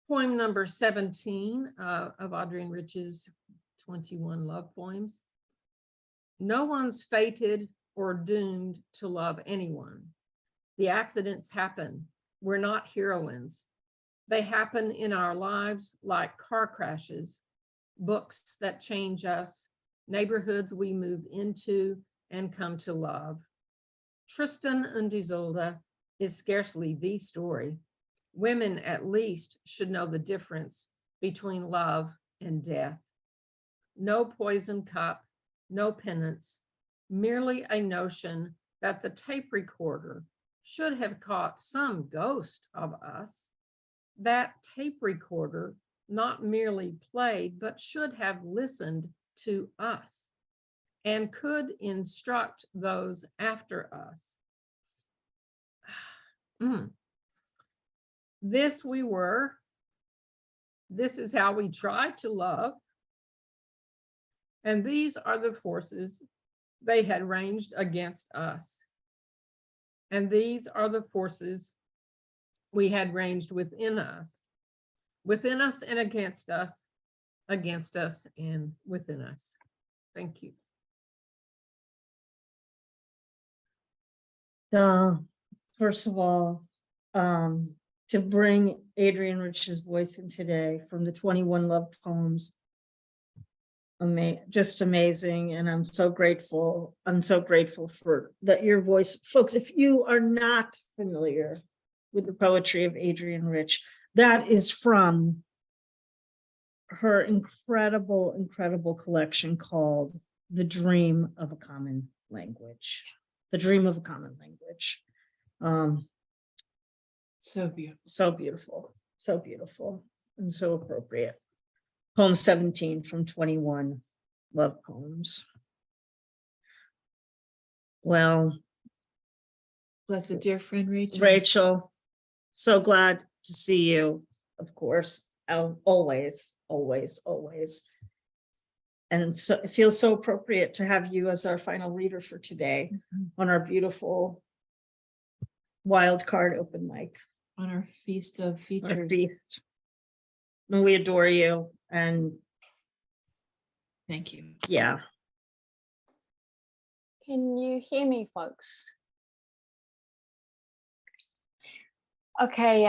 poem number 17 of Adrienne Rich's 21 love poems. No one's fated or doomed to love anyone. The accidents happen. We're not heroines. They happen in our lives like car crashes, books that change us, neighborhoods we move into and come to love. Tristan and Isolde is scarcely the story. Women at least should know the difference between love and death. No poison cup, no penance, merely a notion that the tape recorder should have caught some ghost of us that tape recorder not merely played, but should have listened to us and could instruct those after us. This we were. This is how we try to love. And these are the forces they had ranged against us. And these are the forces we had ranged within us and against us and within us. Thank you. First of all, to bring Adrienne Rich's voice in today from the 21 Love Poems, just amazing, and I'm so grateful. I'm so grateful for that your voice, folks. If you are not familiar with the poetry of Adrienne Rich, that is from her incredible collection called The Dream of a Common Language. The Dream of a Common Language. So beautiful. So beautiful. So beautiful and so appropriate. Poem 17 from 21 Love Poems. Well, bless a dear friend, Rachel. Rachel, so glad to see you, of course, always. And so it feels so appropriate to have you as our final reader for today on our beautiful wild card open mic. On our feast of features. Our feast. And we adore you, and thank you. Yeah. Can you hear me, folks? Okay,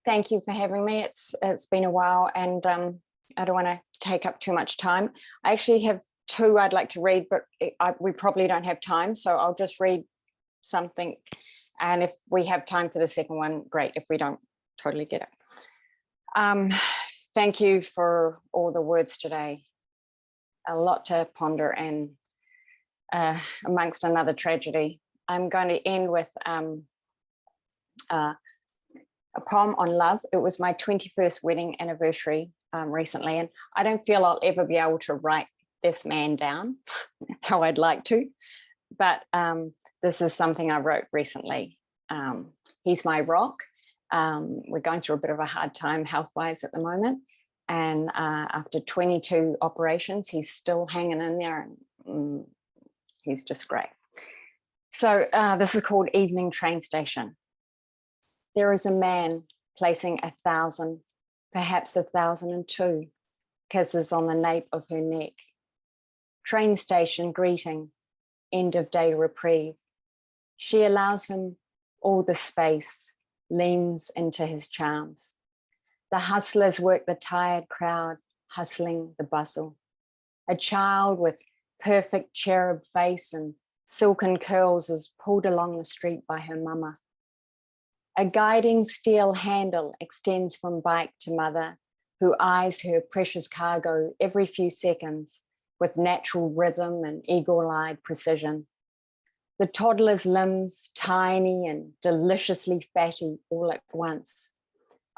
thank you for having me. It's been a while, and I don't want to take up too much time. I actually have two I'd like to read, but we probably don't have time, so I'll just read something. And if we have time for the second one, great. If we don't, totally get it. Thank you for all the words today. A lot to ponder, and amongst another tragedy. I'm going to end with a poem on love. It was my 21st wedding anniversary recently, and I don't feel I'll ever be able to write this man down how I'd like to, but this is something I wrote recently. He's my rock. We're going through a bit of a hard time health-wise at the moment, and after 22 operations, he's still hanging in there, and he's just great. So this is called Evening Train Station. There is a man placing 1,000, perhaps 1,002 kisses on the nape of her neck. Train station greeting, end of day reprieve. She allows him all the space, leans into his charms. The hustlers work the tired crowd, hustling the bustle. A child with perfect cherub face and silken curls is pulled along the street by her mama. A guiding steel handle extends from bike to mother, who eyes her precious cargo every few seconds with natural rhythm and eagle-eyed precision. The toddler's limbs, tiny and deliciously fatty all at once,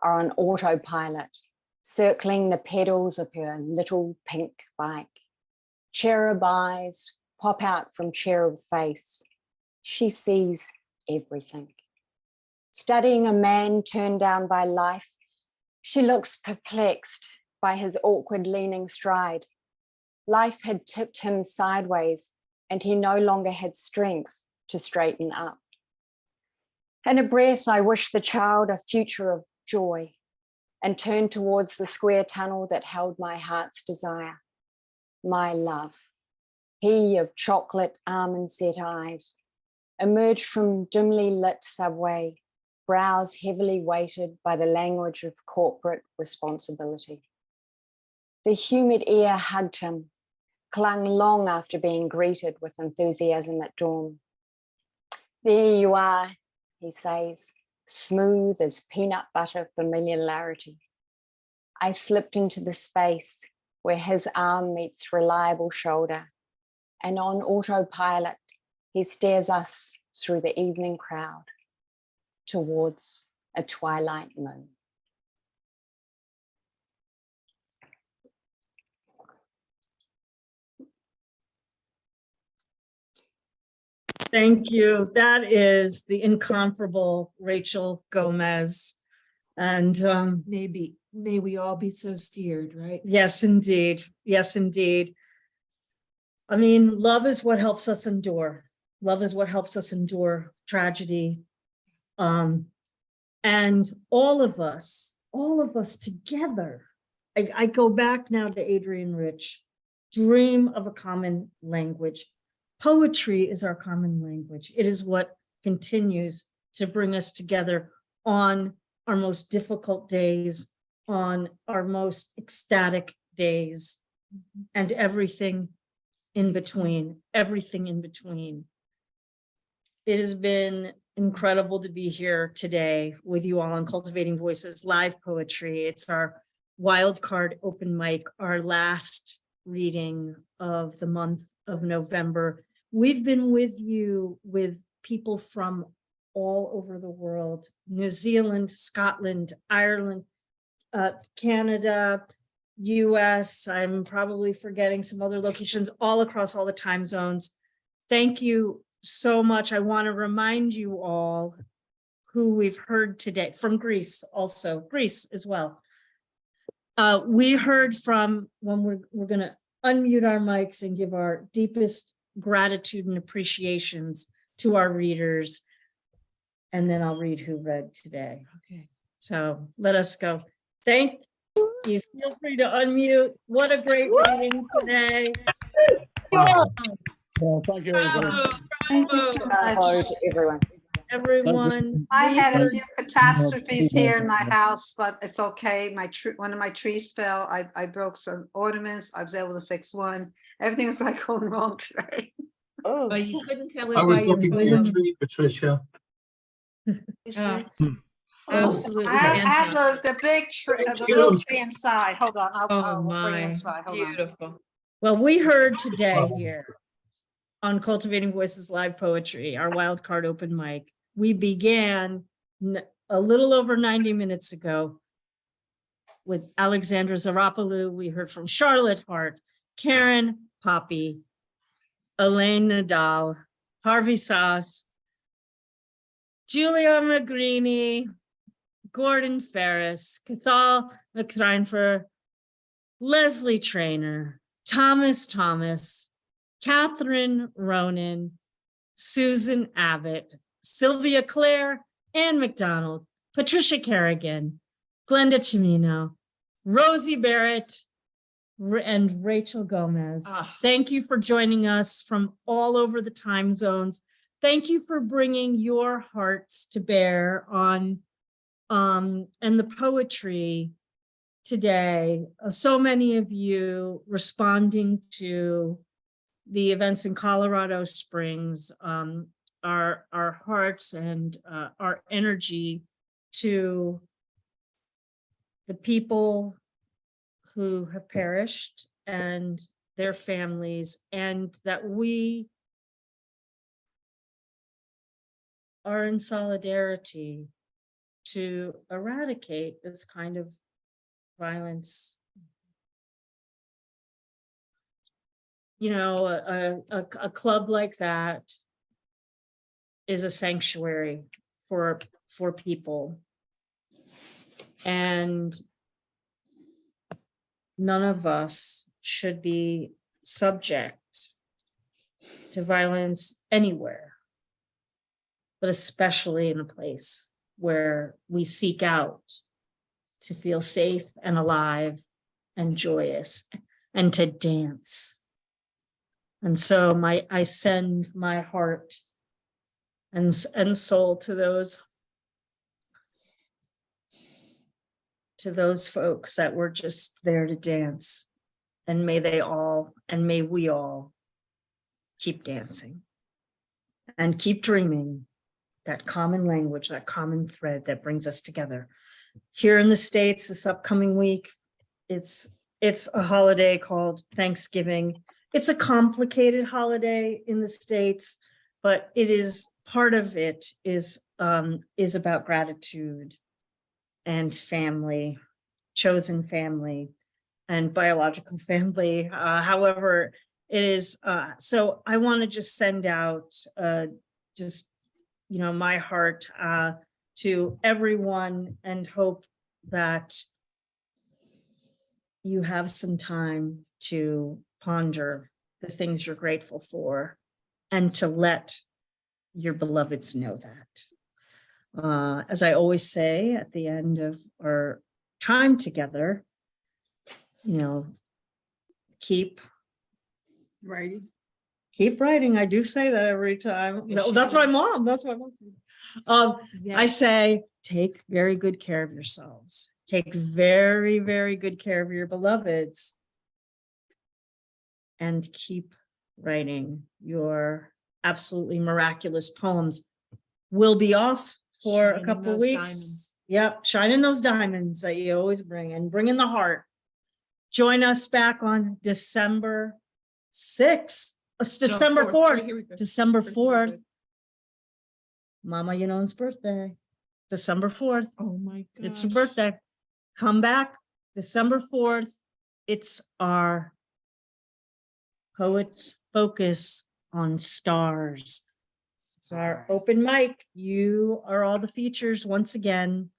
are on autopilot, circling the pedals of her little pink bike. Cherub eyes pop out from cherub face. She sees everything. Studying a man turned down by life, she looks perplexed by his awkward leaning stride. Life had tipped him sideways, and he no longer had strength to straighten up. In a breath, I wish the child a future of joy, and turned towards the square tunnel that held my heart's desire. My love, he of chocolate almond-set eyes, emerged from dimly lit subway, brows heavily weighted by the language of corporate responsibility. The humid air hugged him, clung long after being greeted with enthusiasm at dawn. There you are, he says, smooth as peanut butter familiarity. I slipped into the space where his arm meets reliable shoulder, and on autopilot, he stares us through the evening crowd towards a twilight moon. Thank you. That is the incomparable Rachel Gomez. And May we all be so steered, right? yes, indeed. Yes, indeed. I mean, love is what helps us endure. Love is what helps us endure tragedy. And all of us together, I go back now to Adrienne Rich, dream of a common language. Poetry is our common language. It is what continues to bring us together on our most difficult days, on our most ecstatic days, and everything in between, everything in between. It has been incredible to be here today with you all on Cultivating Voices live poetry. It's our wild card open mic, our last reading of the month of November. We've been with you with people from all over the world, New Zealand, Scotland, Ireland, Canada, US. I'm probably forgetting some other locations all across all the time zones. Thank you so much. I want to remind you all who we've heard today from Greece, also Greece as well. We heard from, when we're going to unmute our mics and give our deepest gratitude and appreciations to our readers. And then I'll read who read today. Okay. So let us go. Thank you. Feel free to unmute. What a great reading today. Well, thank you, everyone. Thank you so much. Everyone. I had a few catastrophes here in my house, but it's okay. One of my trees fell. I broke some ornaments. I was able to fix one. Everything was like going wrong today. Oh, but you couldn't tell it I was by your looking for your bloom. tree, Patricia. Absolutely. I have the big tree, the little tree inside. Hold on, Oh I'll bring my, it inside. Hold on. beautiful. Well, we heard today here on Cultivating Voices live poetry, our wild card open mic. We began a little over 90 minutes ago with Alexandra Psarapoulou. We heard from Charlotte Hart, Karen Poppy, Elaine Nadal, Harvey Soss, Giulio Magrini, Gordon Ferris, Cathal Mac Threinfhir, Lesley Traynor, Thomas, Catherine Ronan, Susan Abbott, Sylvia Clare, Anne McDonald, Patricia Carragon, Glenda Cimino, Rosie Barrett, and Rachel Gomez. Thank you for joining us from all over the time zones. Thank you for bringing your hearts to bear on and the poetry today. So many of you responding to the events in Colorado Springs, our hearts and our energy to the people who have perished and their families, and that we are in solidarity to eradicate this kind of violence. You know, a club like that is a sanctuary for people, and none of us should be subject to violence anywhere, but especially in a place where we seek out to feel safe and alive and joyous and to dance. And so I send my heart and soul to those folks that were just there to dance. And may we all keep dancing and keep dreaming that common language, that common thread that brings us together. Here in the States this upcoming week, it's a holiday called Thanksgiving. It's a complicated holiday in the States, but it is part of it is about gratitude and family, chosen family and biological family. However, It is, so I want to just send out, just, my heart, to everyone and hope that you have some time to ponder the things you're grateful for and to let your beloveds know that. As I always say at the end of our time together, keep Writing. Keep writing. I do say that every time. No, that's my mom. That's my mom. I say, take very good care of yourselves. Take very, very good care of your beloveds. And keep writing your absolutely miraculous poems. We'll be off for a couple weeks. Diamonds. Yep, shining those diamonds that you always bring, and bring in the heart. Join us back on December 6th. December 4th. December 4th. Mama Yannone's birthday. December 4th. Oh my God. It's her birthday. Come back December 4th. It's our Poets Focus on Stars. It's our open mic. You are all the features once again.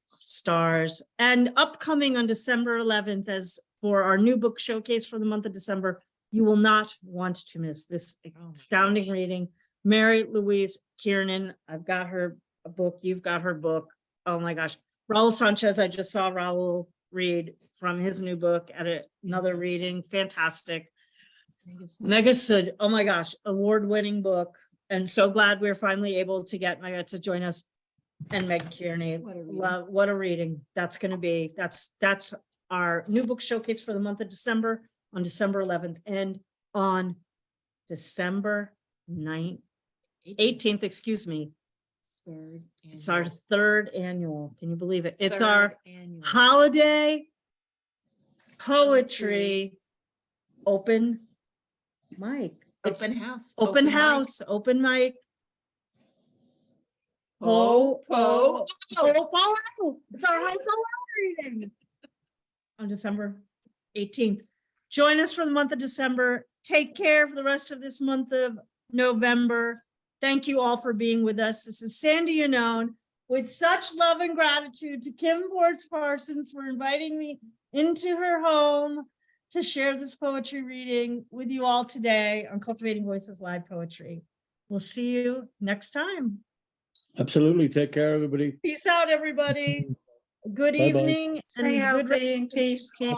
Stars. And upcoming on December 11th, as for our new book showcase for the month of December, you will not want to miss this astounding reading. Mary Louise Kiernan, I've got her book, you've got her book. Oh my gosh. Raul Sanchez, I just saw Raul read from his new book at another reading. Fantastic. Mega Sud, oh my gosh, award-winning book. And so glad we're finally able to get Mega to join us, and Meg Kearney. What a reading that's going to be. That's our new book showcase for the month of December on December 11th, and on December 18th, excuse me. It's our third annual. Can you believe it? It's our holiday poetry open mic. Open house. Open house. Open mic. It's our high reading on December 18th. Join us for the month of December. Take care for the rest of this month of November. Thank you all for being with us. This is Sandy Yannone, with such love and gratitude to Kim Ports Parsons for inviting me into her home to share this poetry reading with you all today on Cultivating Voices Live Poetry. We'll see you next time. Absolutely. Take care, everybody. Peace out, everybody. Good Bye-bye. evening. Stay healthy and peace. Keep